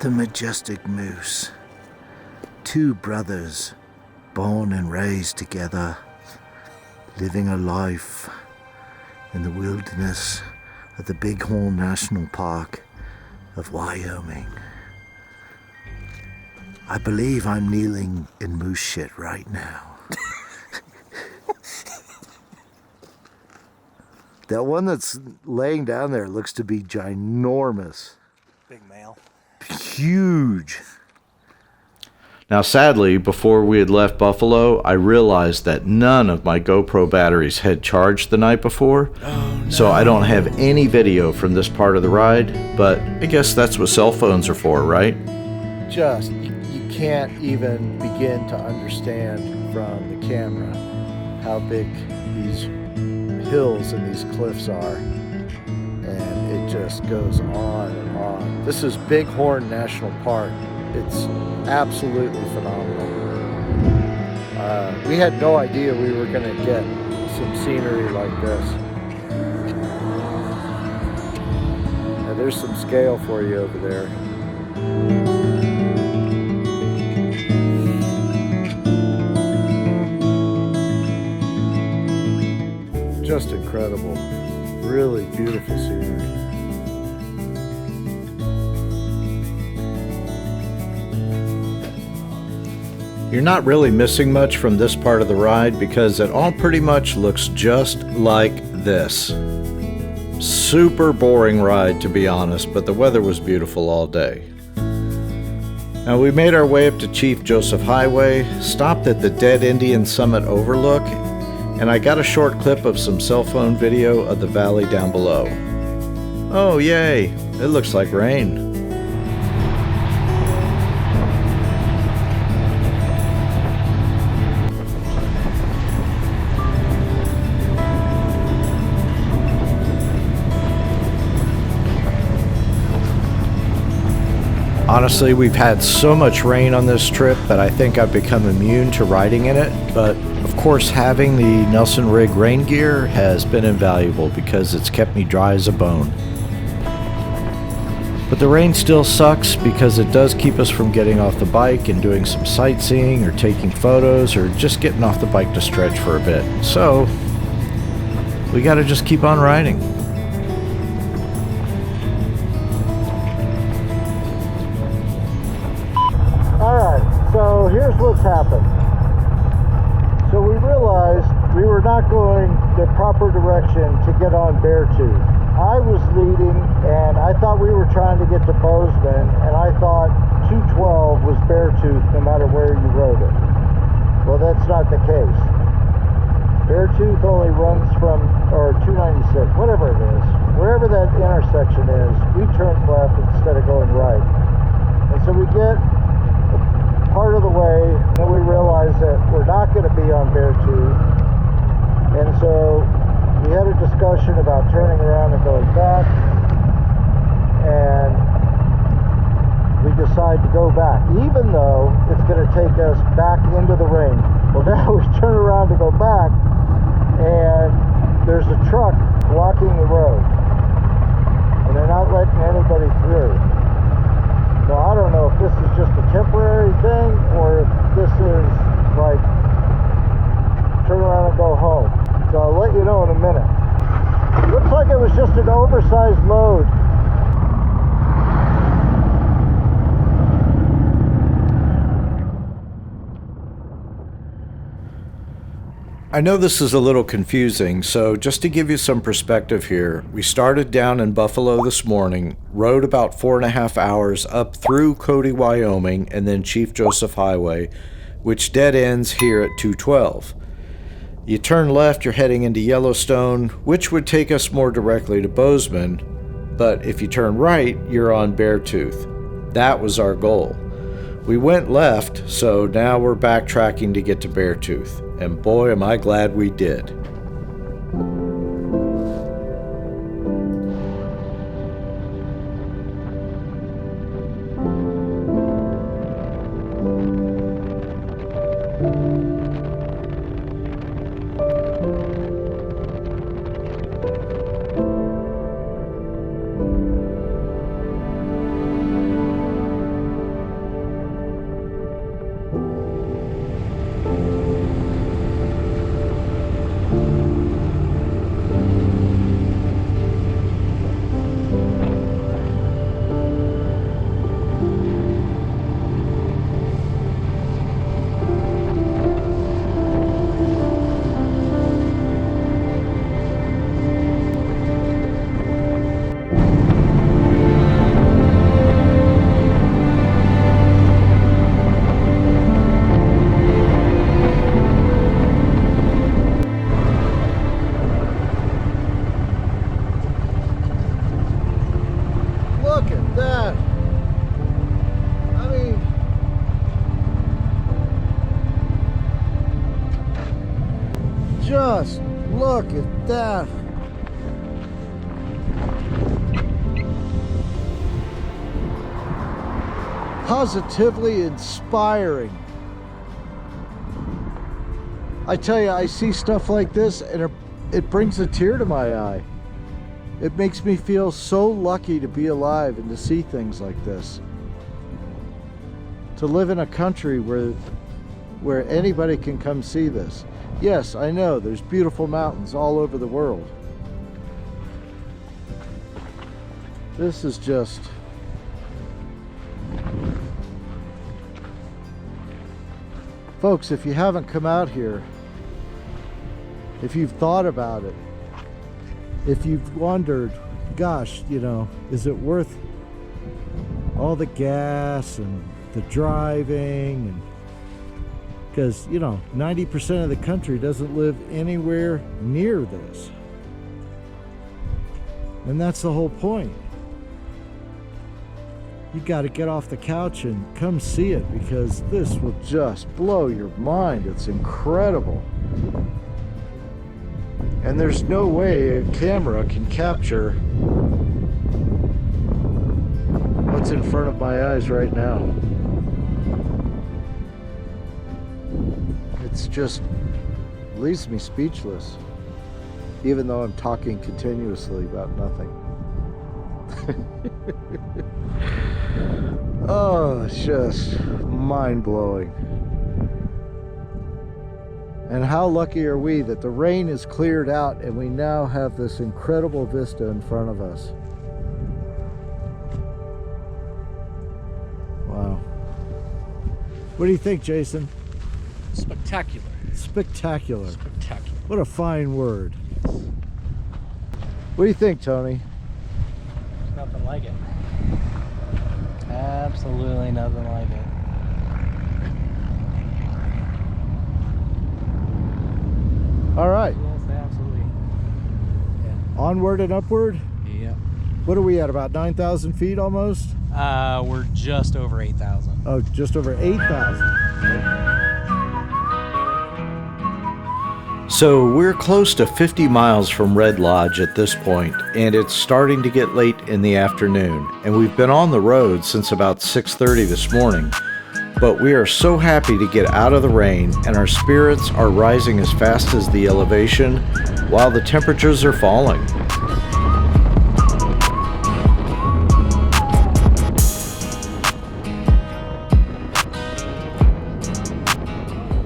Speaker 7: The majestic moose. Two brothers, born and raised together, living a life in the wilderness of the Bighorn National Park of Wyoming. I believe I'm kneeling in moose shit right now. That one that's laying down there looks to be ginormous.
Speaker 2: Big male.
Speaker 7: Huge. Now, sadly, before we had left Buffalo, I realized that none of my GoPro batteries had charged the night before. Oh, no. So I don't have any video from this part of the ride, but I guess that's what cell phones are for, right? You can't even begin to understand from the camera how big these hills and these cliffs are, and it just goes on and on. This is Bighorn National Park. It's absolutely phenomenal. We had no idea we were going to get some scenery like this. Now, there's some scale for you over there. Just incredible. Really beautiful scenery. You're not really missing much from this part of the ride because it all pretty much looks just like this. Super boring ride, to be honest, but the weather was beautiful all day. Now we made our way up to Chief Joseph Highway, stopped at the Dead Indian Summit Overlook, and I got a short clip of some cell phone video of the valley down below. Oh yay, it looks like rain. Honestly, we've had so much rain on this trip that I think I've become immune to riding in it, but of course having the Nelson Rig rain gear has been invaluable because it's kept me dry as a bone. But the rain still sucks because it does keep us from getting off the bike and doing some sightseeing or taking photos or just getting off the bike to stretch for a bit. So we gotta just keep on riding. So here's what's happened. So we realized we were not going the proper direction to get on Beartooth. I was leading and I thought we were trying to get to Bozeman, and I thought 212 was Beartooth no matter where you rode it. Well, that's not the case. Beartooth only runs from, or 296, whatever it is, wherever that intersection is, we turned left instead of going right. And so we get part of the way, then we realize that we're not going to be on Beartooth,
Speaker 2: And so we had a discussion about turning around and going back, and we decided to go back, even though it's going to take us back into the rain. Well, now we turn around to go back, and there's a truck blocking the road, and they're not letting anybody through. So I don't know if this is just a temporary thing, or if this is like turn around and go home. So I'll let you know in a minute. Looks like it was just an oversized load.
Speaker 7: I know this is a little confusing, so just to give you some perspective here, we started down in Buffalo this morning, rode about 4.5 hours up through Cody, Wyoming, and then Chief Joseph Highway, which dead ends here at 212. You turn left, you're heading into Yellowstone, which would take us more directly to Bozeman, but if you turn right, you're on Beartooth. That was our goal. We went left, so now we're backtracking to get to Beartooth, and boy am I glad we did. Just look at that. Positively inspiring. I tell you, I see stuff like this and it brings a tear to my eye. It makes me feel so lucky to be alive and to see things like this. To live in a country where anybody can come see this. Yes, I know there's beautiful mountains all over the world. This is just... Folks, if you haven't come out here, if you've thought about it, if you've wondered, gosh, you know, is it worth all the gas and the driving? And because, you know, 90% of the country doesn't live anywhere near this. And that's the whole point. You got to get off the couch and come see it, because this will just blow your mind. It's incredible. And there's no way a camera can capture what's in front of my eyes right now. It's just leaves me speechless, even though I'm talking continuously about nothing. Oh, it's just mind-blowing. And how lucky are we that the rain is cleared out and we now have this incredible vista in front of us. Wow. What do you think, Jason?
Speaker 4: Spectacular.
Speaker 7: Spectacular.
Speaker 4: Spectacular.
Speaker 7: What a fine word. What do you think, Tony?
Speaker 4: There's nothing like it. Absolutely nothing like it.
Speaker 7: All right.
Speaker 4: Yes, absolutely. Yeah.
Speaker 7: Onward and upward?
Speaker 4: Yep.
Speaker 7: What are we at, about 9,000 feet almost?
Speaker 4: We're just over 8,000.
Speaker 7: Oh, just over 8,000. So we're close to 50 miles from Red Lodge at this point, and it's starting to get late in the afternoon, and we've been on the road since about 6:30 this morning. But we are so happy to get out of the rain, and our spirits are rising as fast as the elevation while the temperatures are falling.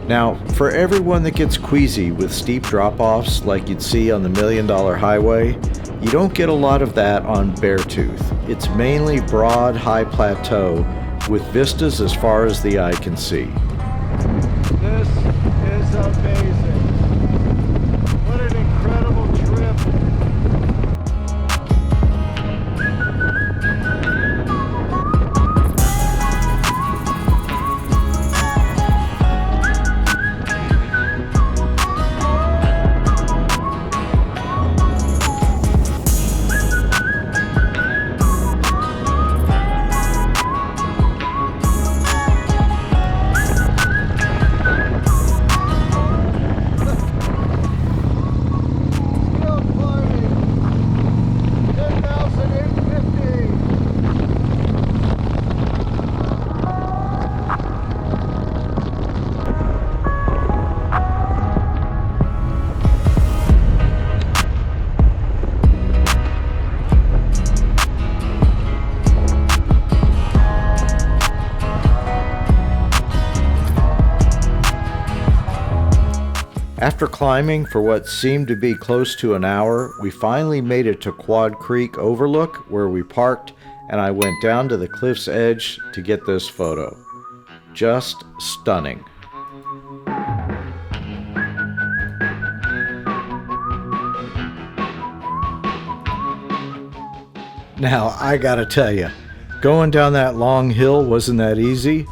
Speaker 7: Now, for everyone that gets queasy with steep drop-offs like you'd see on the $1 Million Highway, you don't get a lot of that on Beartooth. It's mainly broad, high plateau with vistas as far as the eye can see.
Speaker 2: This is amazing. What an incredible trip.
Speaker 7: After climbing for what seemed to be close to an hour, we finally made it to Quad Creek Overlook, where we parked, and I went down to the cliff's edge to get this photo. Just stunning. Now, I gotta tell you, going down that long hill wasn't that easy,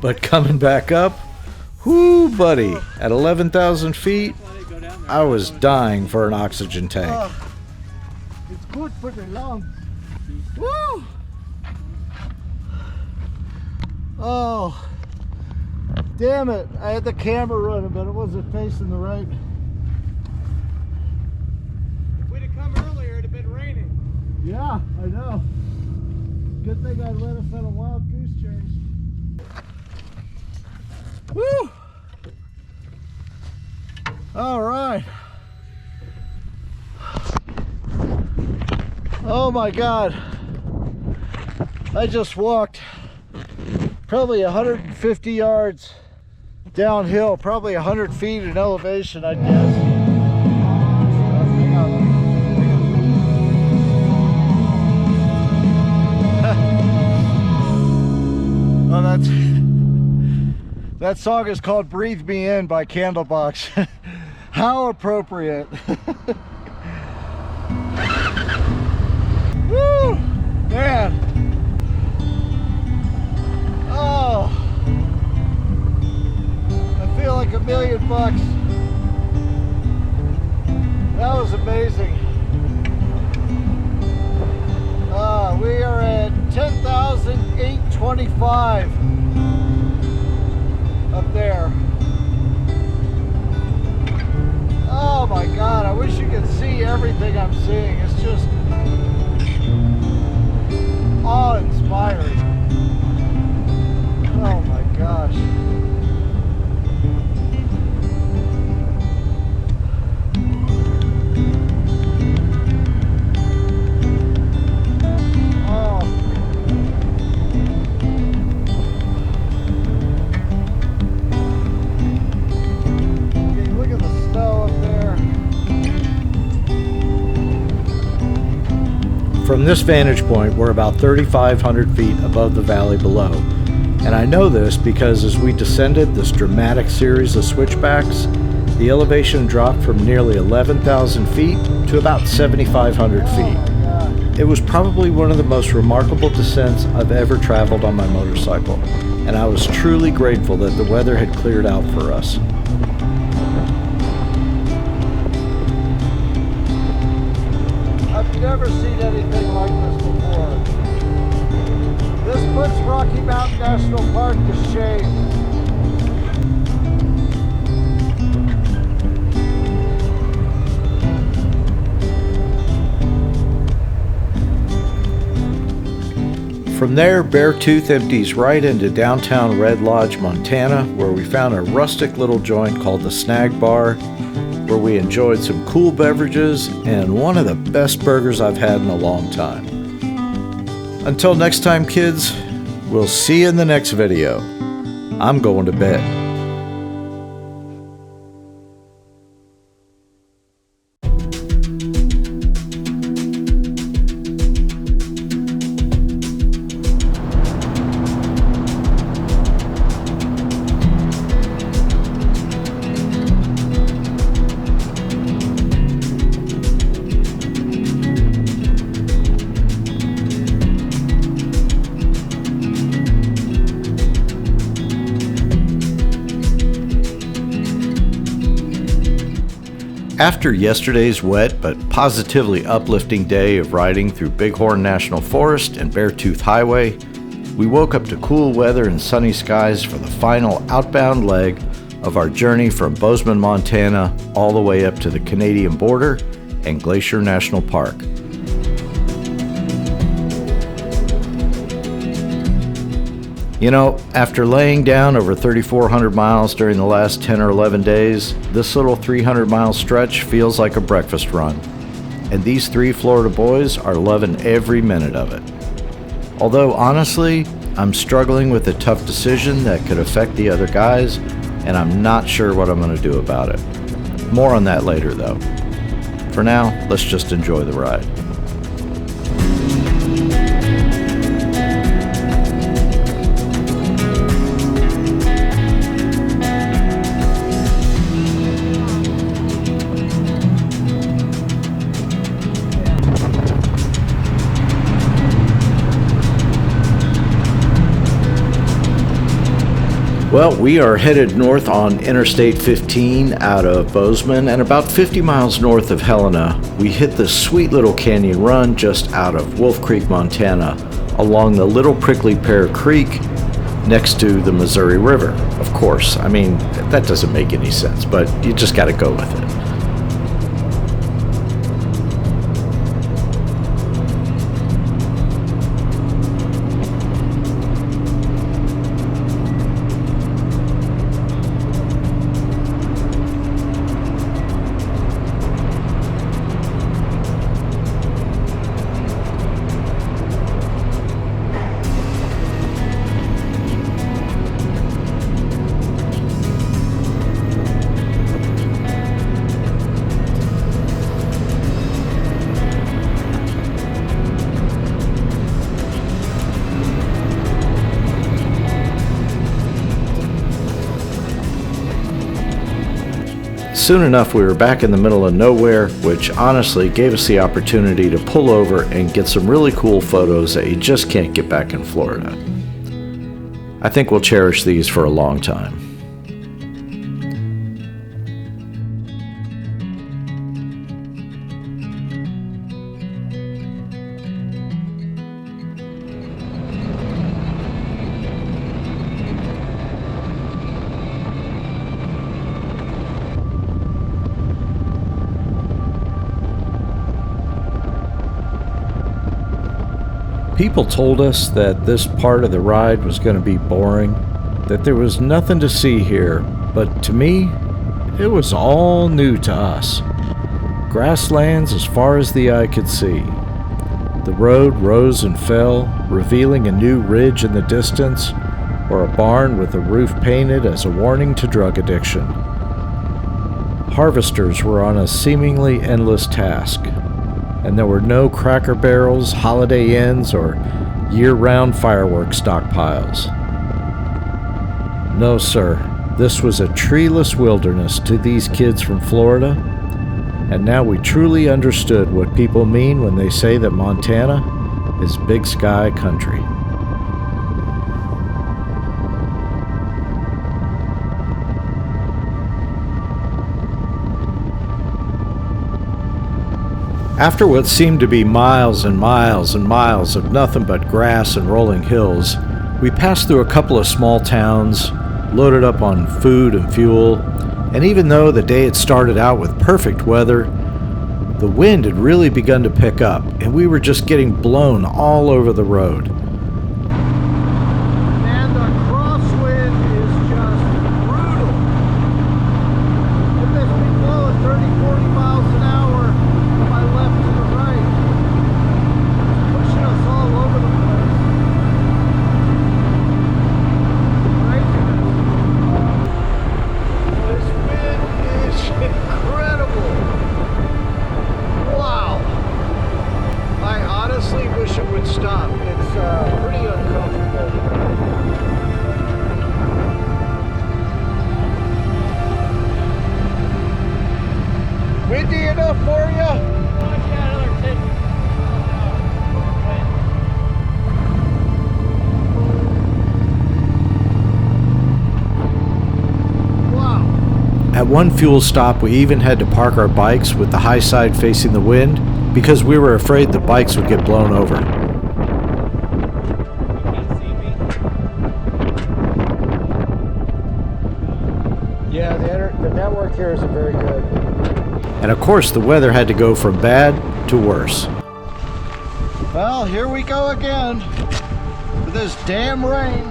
Speaker 7: but coming back up, whoo, buddy, at 11,000 feet, I was dying for an oxygen tank.
Speaker 2: It's good for the lungs. Woo! Oh, damn it. I had the camera running, but it wasn't facing the right.
Speaker 11: If we'd have come earlier, it'd have been raining.
Speaker 2: Yeah, I know. Good thing I let us on a wild goose chase. Woo! All right. Oh my God. I just walked probably 150 yards downhill, probably 100 feet in elevation, I guess. Oh, that song is called Breathe Me In by Candlebox. How appropriate. Woo! Man. Oh. I feel like $1 million. That was amazing. We are at 10,825 up there. Oh my God, I wish you could see everything I'm seeing. It's just awe-inspiring. Oh my gosh.
Speaker 7: From this vantage point, we're about 3,500 feet above the valley below. And I know this because as we descended this dramatic series of switchbacks, the elevation dropped from nearly 11,000 feet to about 7,500 feet. It was probably one of the most remarkable descents I've ever traveled on my motorcycle, and I was truly grateful that the weather had cleared out for us.
Speaker 2: I've never seen anything like this before. This puts Rocky Mountain National Park to shame.
Speaker 7: From there, Beartooth empties right into downtown Red Lodge, Montana, where we found a rustic little joint called the Snag Bar, where we enjoyed some cool beverages and one of the best burgers I've had in a long time. Until next time, kids, we'll see you in the next video. I'm going to bed. After yesterday's wet but positively uplifting day of riding through Bighorn National Forest and Beartooth Highway, we woke up to cool weather and sunny skies for the final outbound leg of our journey from Bozeman, Montana, all the way up to the Canadian border and Glacier National Park. You know, after laying down over 3,400 miles during the last 10 or 11 days, this little 300-mile stretch feels like a breakfast run. And these three Florida boys are loving every minute of it. Although, honestly, I'm struggling with a tough decision that could affect the other guys, and I'm not sure what I'm going to do about it. More on that later, though. For now, let's just enjoy the ride. Well, we are headed north on Interstate 15 out of Bozeman, and about 50 miles north of Helena, we hit the sweet little canyon run just out of Wolf Creek, Montana, along the Little Prickly Pear Creek next to the Missouri River. Of course, I mean, that doesn't make any sense, but you just got to go with it. Soon enough, we were back in the middle of nowhere, which honestly gave us the opportunity to pull over and get some really cool photos that you just can't get back in Florida. I think we'll cherish these for a long time. People told us that this part of the ride was going to be boring, that there was nothing to see here, but to me, it was all new to us. Grasslands as far as the eye could see. The road rose and fell, revealing a new ridge in the distance, or a barn with a roof painted as a warning to drug addiction. Harvesters were on a seemingly endless task, and there were no Cracker Barrels, Holiday Inns, or year-round fireworks stockpiles. No, sir, this was a treeless wilderness to these kids from Florida, and now we truly understood what people mean when they say that Montana is big sky country. After what seemed to be miles and miles and miles of nothing but grass and rolling hills, we passed through a couple of small towns, loaded up on food and fuel, and even though the day had started out with perfect weather, the wind had really begun to pick up, and we were just getting blown all over the road. honestly wish it would stop. It's pretty uncomfortable. Windy enough for you? At one fuel stop, we even had to park our bikes with the high side facing the wind because we were afraid the bikes would get blown over. Yeah, the network here isn't very good. And of course, the weather had to go from bad to worse. Well, here we go again with this damn rain.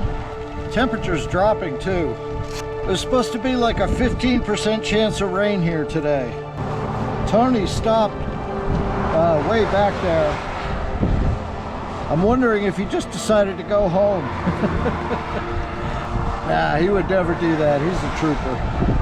Speaker 7: Temperature's dropping too. There's supposed to be like a 15% chance of rain here today. Tony stopped way back there. I'm wondering if he just decided to go home. Nah, he would never do that. He's a trooper.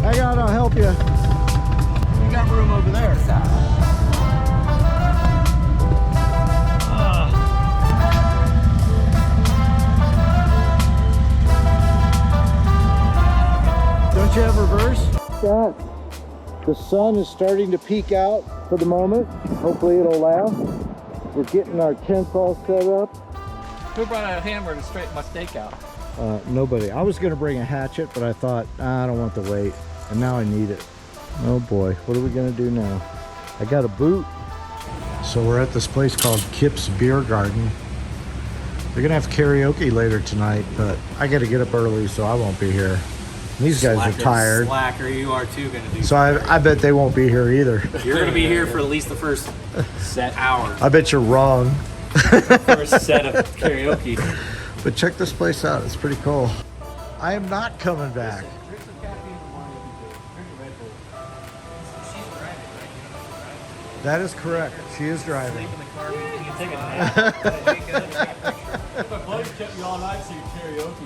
Speaker 7: Hang on, I'll help you. We got room over there. Don't you have reverse? The sun is starting to peek out for the moment. Hopefully it'll last. We're getting our tents all set up.
Speaker 10: Who brought out a hammer to straighten my steak out?
Speaker 7: Nobody. I was going to bring a hatchet, but I thought, I don't want the weight. And now I need it. Oh boy, what are we going to do now? I got a boot. So we're at this place called Kip's Beer Garden. They're going to have karaoke later tonight, but I got to get up early, so I won't be here. These guys are tired.
Speaker 9: Slacker, you are too going to do.
Speaker 7: So I bet they won't be here either.
Speaker 9: You're going to be here for at least the first set hour.
Speaker 7: I bet you're wrong.
Speaker 9: First set of karaoke.
Speaker 7: But check this place out. It's pretty cool. I am not coming back. That is correct. She is driving.
Speaker 11: My buddy kept me all night singing karaoke,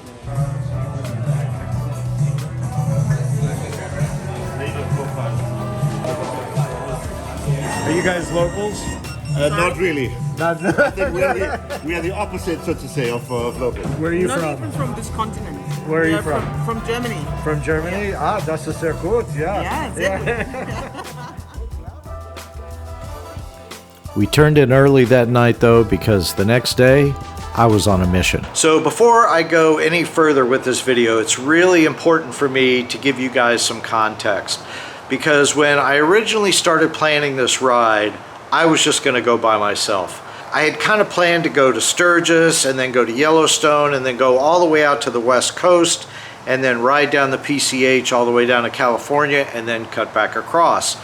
Speaker 7: Are you guys locals?
Speaker 12: Not really.
Speaker 7: Not
Speaker 12: I think we are the opposite, so to say, of locals.
Speaker 7: Where are you
Speaker 8: Not
Speaker 7: from?
Speaker 8: even from this continent.
Speaker 7: Where are you
Speaker 8: We
Speaker 7: from?
Speaker 8: From Germany.
Speaker 7: From Germany?
Speaker 8: Yeah.
Speaker 7: Ah, das ist sehr gut, yeah.
Speaker 8: Yeah,
Speaker 7: We turned in early that night though, because the next day I was on a mission.
Speaker 1: So before I go any further with this video, it's really important for me to give you guys some context, because when I originally started planning this ride, I was just going to go by myself. I had kind of planned to go to Sturgis and then go to Yellowstone and then go all the way out to the West Coast and then ride down the PCH all the way down to California and then cut back across.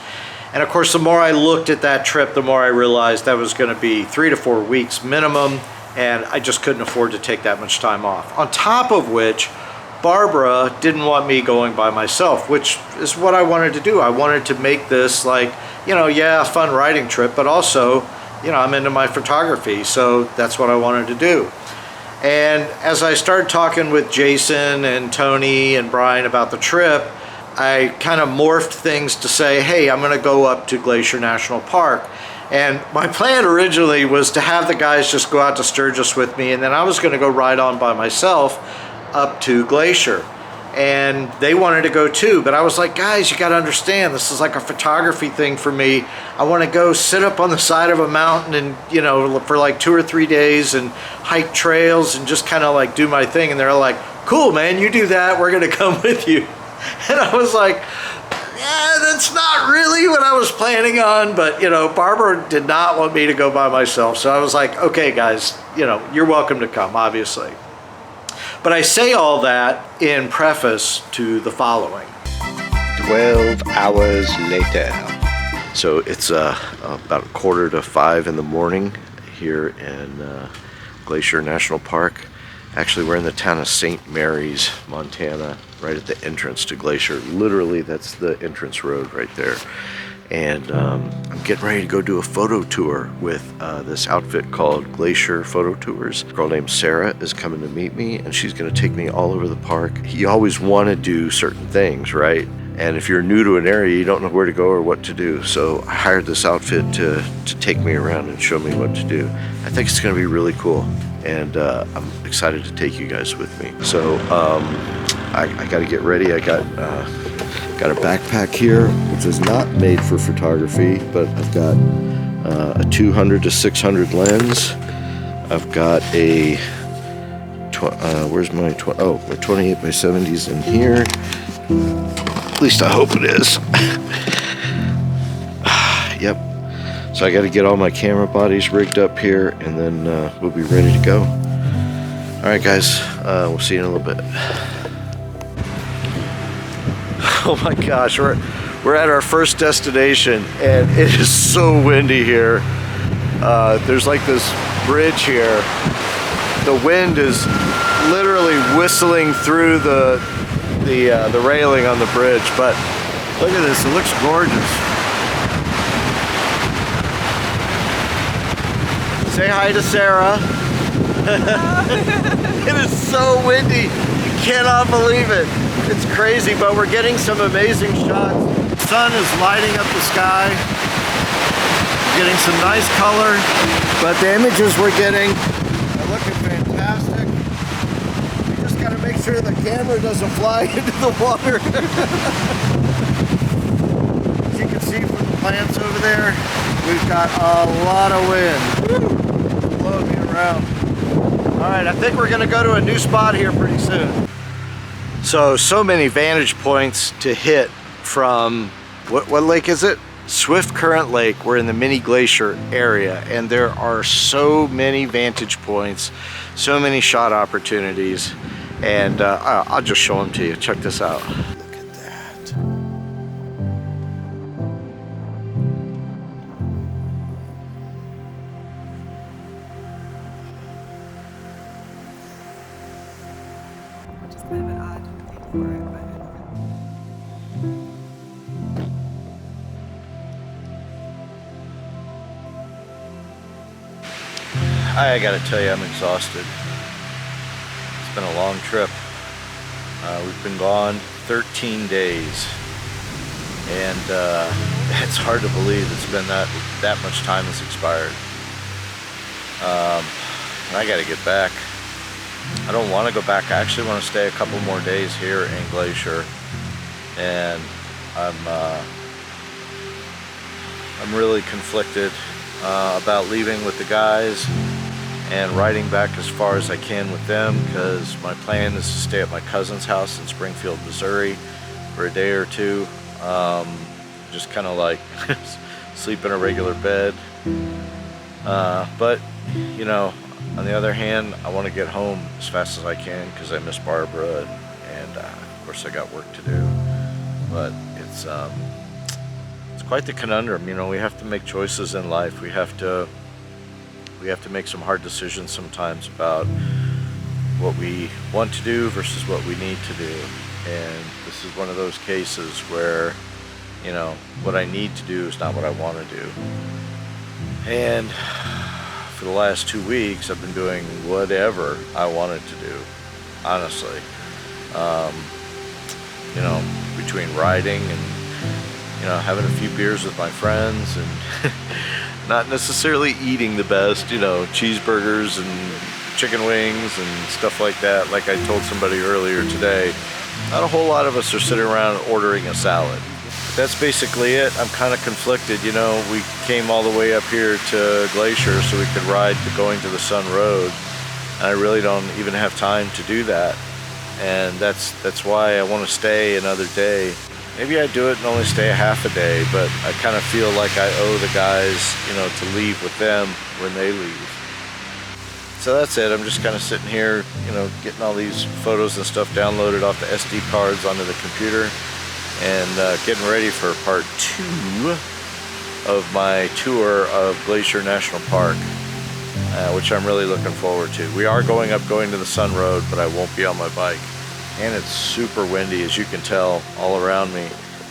Speaker 1: And of course, the more I looked at that trip, the more I realized that was going to be 3 to 4 weeks minimum, and I just couldn't afford to take that much time off. On top of which, Barbara didn't want me going by myself, which is what I wanted to do. I wanted to make this like, you know, yeah, a fun riding trip, but also, you know, I'm into my photography, so that's what I wanted to do. And as I started talking with Jason and Tony and Brian about the trip, I kind of morphed things to say, hey, I'm going to go up to Glacier National Park. And my plan originally was to have the guys just go out to Sturgis with me, and then I was going to go ride on by myself up to Glacier. and they wanted to go too, but I was like, guys, you got to understand, this is like a photography thing for me. I want to go sit up on the side of a mountain and, you know, for like 2 or 3 days and hike trails and just kind of like do my thing. And they're like, cool, man, you do that, we're gonna come with you. And I was like, yeah, that's not really what I was planning on. But, you know, Barbara did not want me to go by myself. So I was like, okay, guys, you know, you're welcome to come, obviously. But I say all that in preface to the following. 12 hours later. So it's about 4:45 in the morning here in Glacier National Park. Actually, we're in the town of St. Mary's, Montana, right at the entrance to Glacier. Literally, that's the entrance road right there. And I'm getting ready to go do a photo tour with this outfit called Glacier Photo Tours. A girl named Sarah is coming to meet me, and she's going to take me all over the park. You always want to do certain things, right? And if you're new to an area, you don't know where to go or what to do. So I hired this outfit to take me around and show me what to do. I think it's going to be really cool. And I'm excited to take you guys with me. So I got to get ready. I got a backpack here, which is not made for photography, but I've got a 200 to 600 lens. I've got a, where's my 28 by 70s in here. At least I hope it is. Yep. So I got to get all my camera bodies rigged up here, and then we'll be ready to go. All right, guys. We'll see you in a little bit. Oh my gosh, we're at our first destination, and it is so windy here. There's like this bridge here. The wind is literally whistling through the railing on the bridge, but look at this, it looks gorgeous. Say hi to Sarah. It is so windy, you cannot believe it. It's crazy, but we're getting some amazing shots. The sun is lighting up the sky. We're getting some nice color, but the images we're getting are looking fantastic. We just gotta make sure the camera doesn't fly into the water. As you can see from the plants over there, we've got a lot of wind blowing me around. All right, I think we're gonna go to a new spot here pretty soon. So many vantage points to hit from, what lake is it? Swift Current Lake. We're in the mini glacier area, and there are so many vantage points, so many shot opportunities, and I'll just show them to you. Check this out. Look at that.
Speaker 8: Kind of an odd thing for it, but
Speaker 1: I gotta tell you, I'm exhausted. It's been a long trip. We've been gone 13 days, and it's hard to believe it's been that much time has expired. And I gotta get back. I don't want to go back. I actually want to stay a couple more days here in Glacier, and I'm really conflicted about leaving with the guys and riding back as far as I can with them, because my plan is to stay at my cousin's house in Springfield, Missouri for a day or two. Just kind of like sleep in a regular bed. But, you know, on the other hand, I want to get home as fast as I can because I miss Barbara, and of course I got work to do. But it's quite the conundrum. You know, we have to make choices in life. We have to make some hard decisions sometimes about what we want to do versus what we need to do. And this is one of those cases where, you know, what I need to do is not what I want to do. And for the last 2 weeks, I've been doing whatever I wanted to do, honestly. You know, between riding and, you know, having a few beers with my friends and not necessarily eating the best, you know, cheeseburgers and chicken wings and stuff like that. Like I told somebody earlier today, not a whole lot of us are sitting around ordering a salad. But that's basically it. I'm kind of conflicted. You know, we came all the way up here to Glacier so we could ride the Going to the Sun Road. And I really don't even have time to do that. And that's why I want to stay another day. Maybe I do it and only stay a half a day, but I kind of feel like I owe the guys, you know, to leave with them when they leave. So that's it. I'm just kind of sitting here, you know, getting all these photos and stuff downloaded off the SD cards onto the computer and getting ready for part 2 of my tour of Glacier National Park, which I'm really looking forward to. We are going to the Sun Road, but I won't be on my bike. And it's super windy, as you can tell, all around me.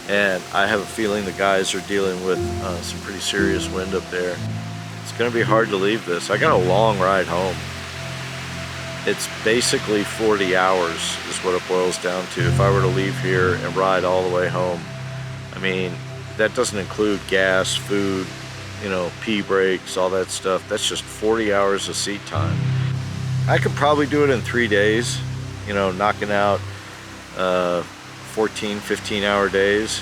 Speaker 1: And I have a feeling the guys are dealing with some pretty serious wind up there. It's gonna be hard to leave this. I got a long ride home. It's basically 40 hours is what it boils down to. If I were to leave here and ride all the way home, I mean, that doesn't include gas, food, you know, pee breaks, all that stuff. That's just 40 hours of seat time. I could probably do it in 3 days. You know, knocking out 14, 15-hour days.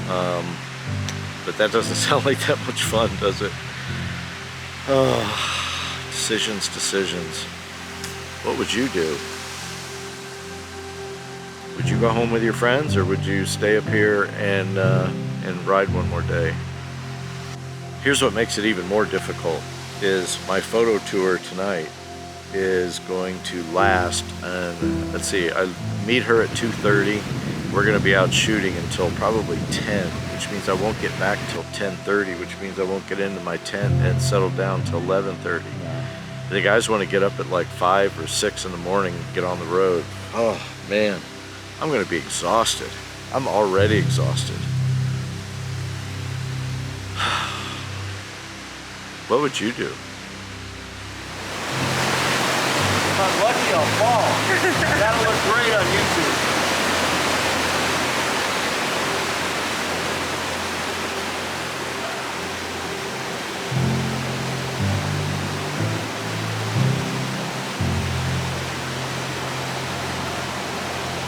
Speaker 1: But that doesn't sound like that much fun, does it? Oh, decisions. What would you do? Would you go home with your friends, or would you stay up here and ride one more day? Here's what makes it even more difficult, is my photo tour tonight is going to last, and let's see, I meet her at 2:30. We're going to be out shooting until probably 10, which means I won't get back till 10:30, which means I won't get into my tent and settle down till 11:30. The guys want to get up at like 5 or 6 in the morning and get on the road. Oh man, I'm going to be exhausted. I'm already exhausted. What would you do? If I'm lucky, I'll fall. That'll look great on YouTube.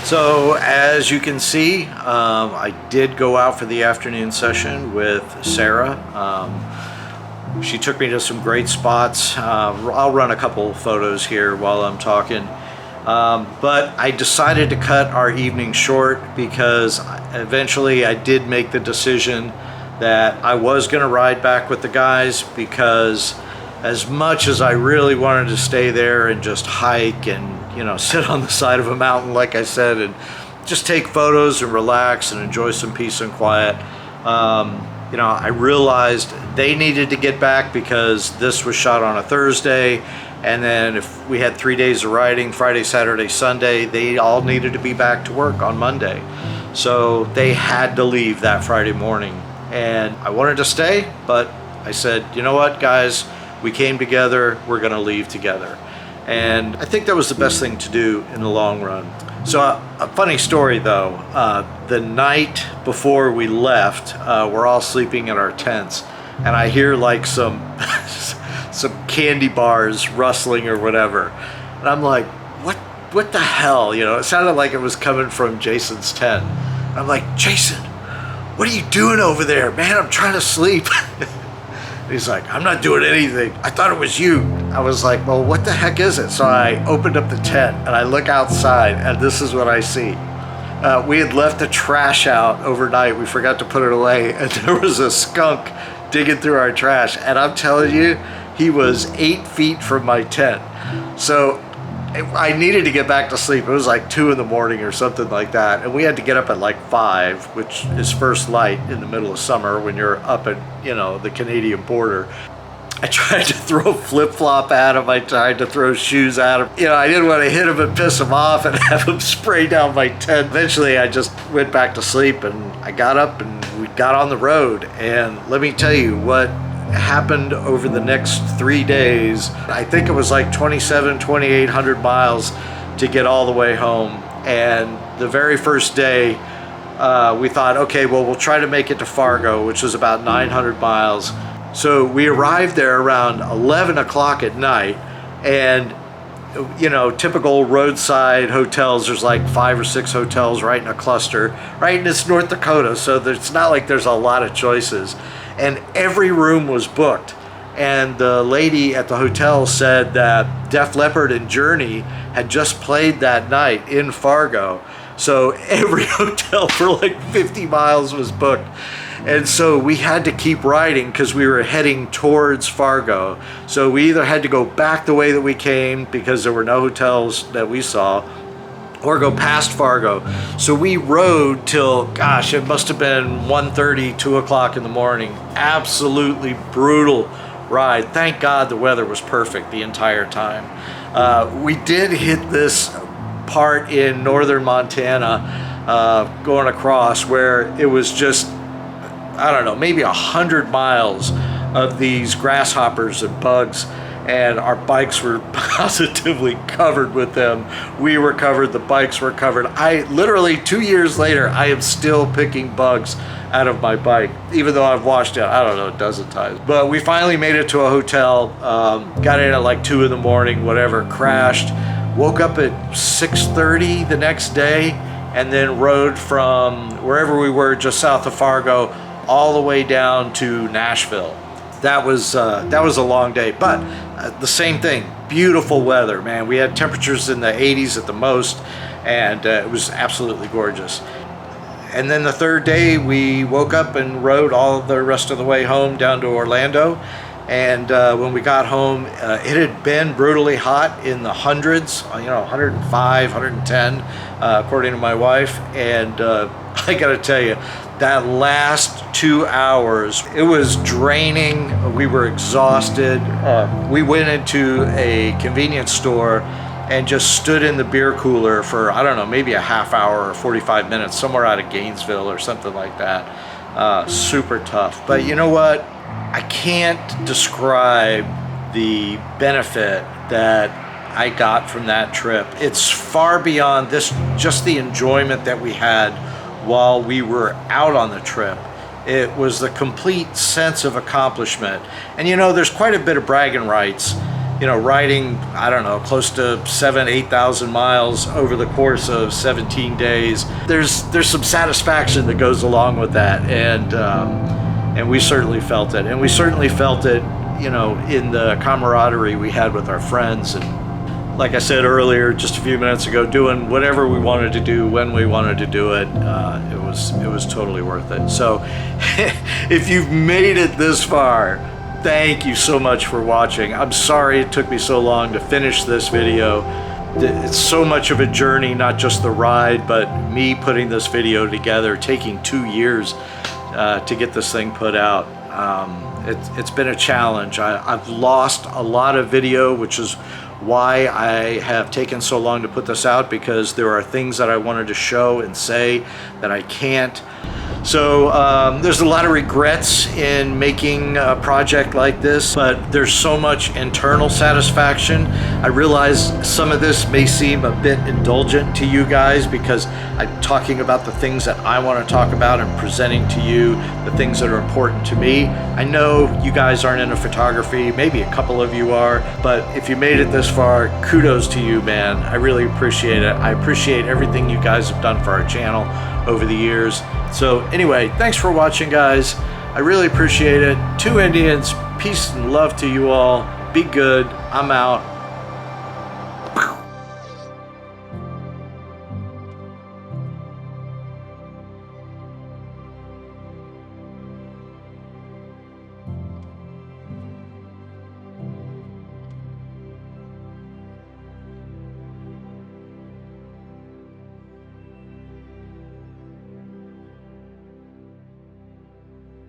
Speaker 1: So as you can see, I did go out for the afternoon session with Sarah. She took me to some great spots. I'll run a couple photos here while I'm talking. But I decided to cut our evening short because eventually I did make the decision that I was going to ride back with the guys, because as much as I really wanted to stay there and just hike and, you know, sit on the side of a mountain, like I said, and just take photos and relax and enjoy some peace and quiet, you know, I realized they needed to get back because this was shot on a Thursday, and then if we had 3 days of riding, Friday, Saturday, Sunday, they all needed to be back to work on Monday. So they had to leave that Friday morning, and I wanted to stay, but I said, you know what, guys, we came together, we're gonna leave together. And I think that was the best thing to do in the long run. So a funny story though, the night before we left, we're all sleeping in our tents, and I hear like some candy bars rustling or whatever. And I'm like, what the hell? You know, it sounded like it was coming from Jason's tent. I'm like, Jason, what are you doing over there? Man, I'm trying to sleep. He's like, I'm not doing anything. I thought it was you. I was like, well, what the heck is it? So I opened up the tent and I look outside, and this is what I see. We had left the trash out overnight. We forgot to put it away, and there was a skunk digging through our trash. And I'm telling you, he was 8 feet from my tent. So I needed to get back to sleep. It was like 2 in the morning or something like that. And we had to get up at like 5, which is first light in the middle of summer when you're up at, you know, the Canadian border. I tried to throw flip-flop at him. I tried to throw shoes at him. You know, I didn't want to hit him and piss him off and have him spray down my tent. Eventually, I just went back to sleep, and I got up and we got on the road. And let me tell you what happened over the next 3 days. I think it was like 2,800 miles to get all the way home. And the very first day, we thought, okay, well, we'll try to make it to Fargo, which was about 900 miles. So we arrived there around 11 o'clock at night, and you know, typical roadside hotels. There's like 5 or 6 hotels right in a cluster, right? And it's North Dakota, so it's not like there's a lot of choices. And every room was booked. And the lady at the hotel said that Def Leppard and Journey had just played that night in Fargo. So every hotel for like 50 miles was booked. And so we had to keep riding because we were heading towards Fargo. So we either had to go back the way that we came because there were no hotels that we saw, or go past Fargo. So we rode till, gosh, it must have been 1:30, 2 o'clock in the morning. Absolutely brutal ride. Thank God the weather was perfect the entire time. We did hit this part in northern Montana going across where it was just, I don't know, maybe 100 miles of these grasshoppers and bugs, and our bikes were positively covered with them. We were covered, the bikes were covered. I literally 2 years later, I am still picking bugs out of my bike, even though I've washed it, I don't know, a dozen times. But we finally made it to a hotel, got in at like 2 in the morning, whatever, crashed, woke up at 6:30 the next day, and then rode from wherever we were just south of Fargo all the way down to Nashville. That was a long day, but the same thing, beautiful weather, man. We had temperatures in the 80s at the most, and it was absolutely gorgeous. And then the third day we woke up and rode all the rest of the way home down to Orlando. And when we got home, it had been brutally hot in the hundreds, you know, 105, 110, according to my wife. And I gotta tell you, that last 2 hours, it was draining. We were exhausted. We went into a convenience store and just stood in the beer cooler for, I don't know, maybe a half hour or 45 minutes, somewhere out of Gainesville or something like that. Super tough. But you know what? I can't describe the benefit that I got from that trip. It's far beyond this, just the enjoyment that we had while we were out on the trip. It was the complete sense of accomplishment. And you know, there's quite a bit of bragging rights, you know, riding, I don't know, close to 8,000 miles over the course of 17 days. There's some satisfaction that goes along with that, and we certainly felt it. And we certainly felt it, you know, in the camaraderie we had with our friends. And like I said earlier, just a few minutes ago, doing whatever we wanted to do when we wanted to do it, it was totally worth it. So if you've made it this far, thank you so much for watching. I'm sorry it took me so long to finish this video. It's so much of a journey, not just the ride, but me putting this video together, taking 2 years to get this thing put out. It's been a challenge. I've lost a lot of video, which is why I have taken so long to put this out, because there are things that I wanted to show and say that I can't. So there's a lot of regrets in making a project like this, but there's so much internal satisfaction. I realize some of this may seem a bit indulgent to you guys because I'm talking about the things that I want to talk about and presenting to you the things that are important to me. I know you guys aren't into photography, maybe a couple of you are, but if you made it this far, kudos to you, man. I really appreciate it. I appreciate everything you guys have done for our channel over the years. So anyway, thanks for watching, guys. I really appreciate it. 2 Indians, peace and love to you all. Be good. I'm out.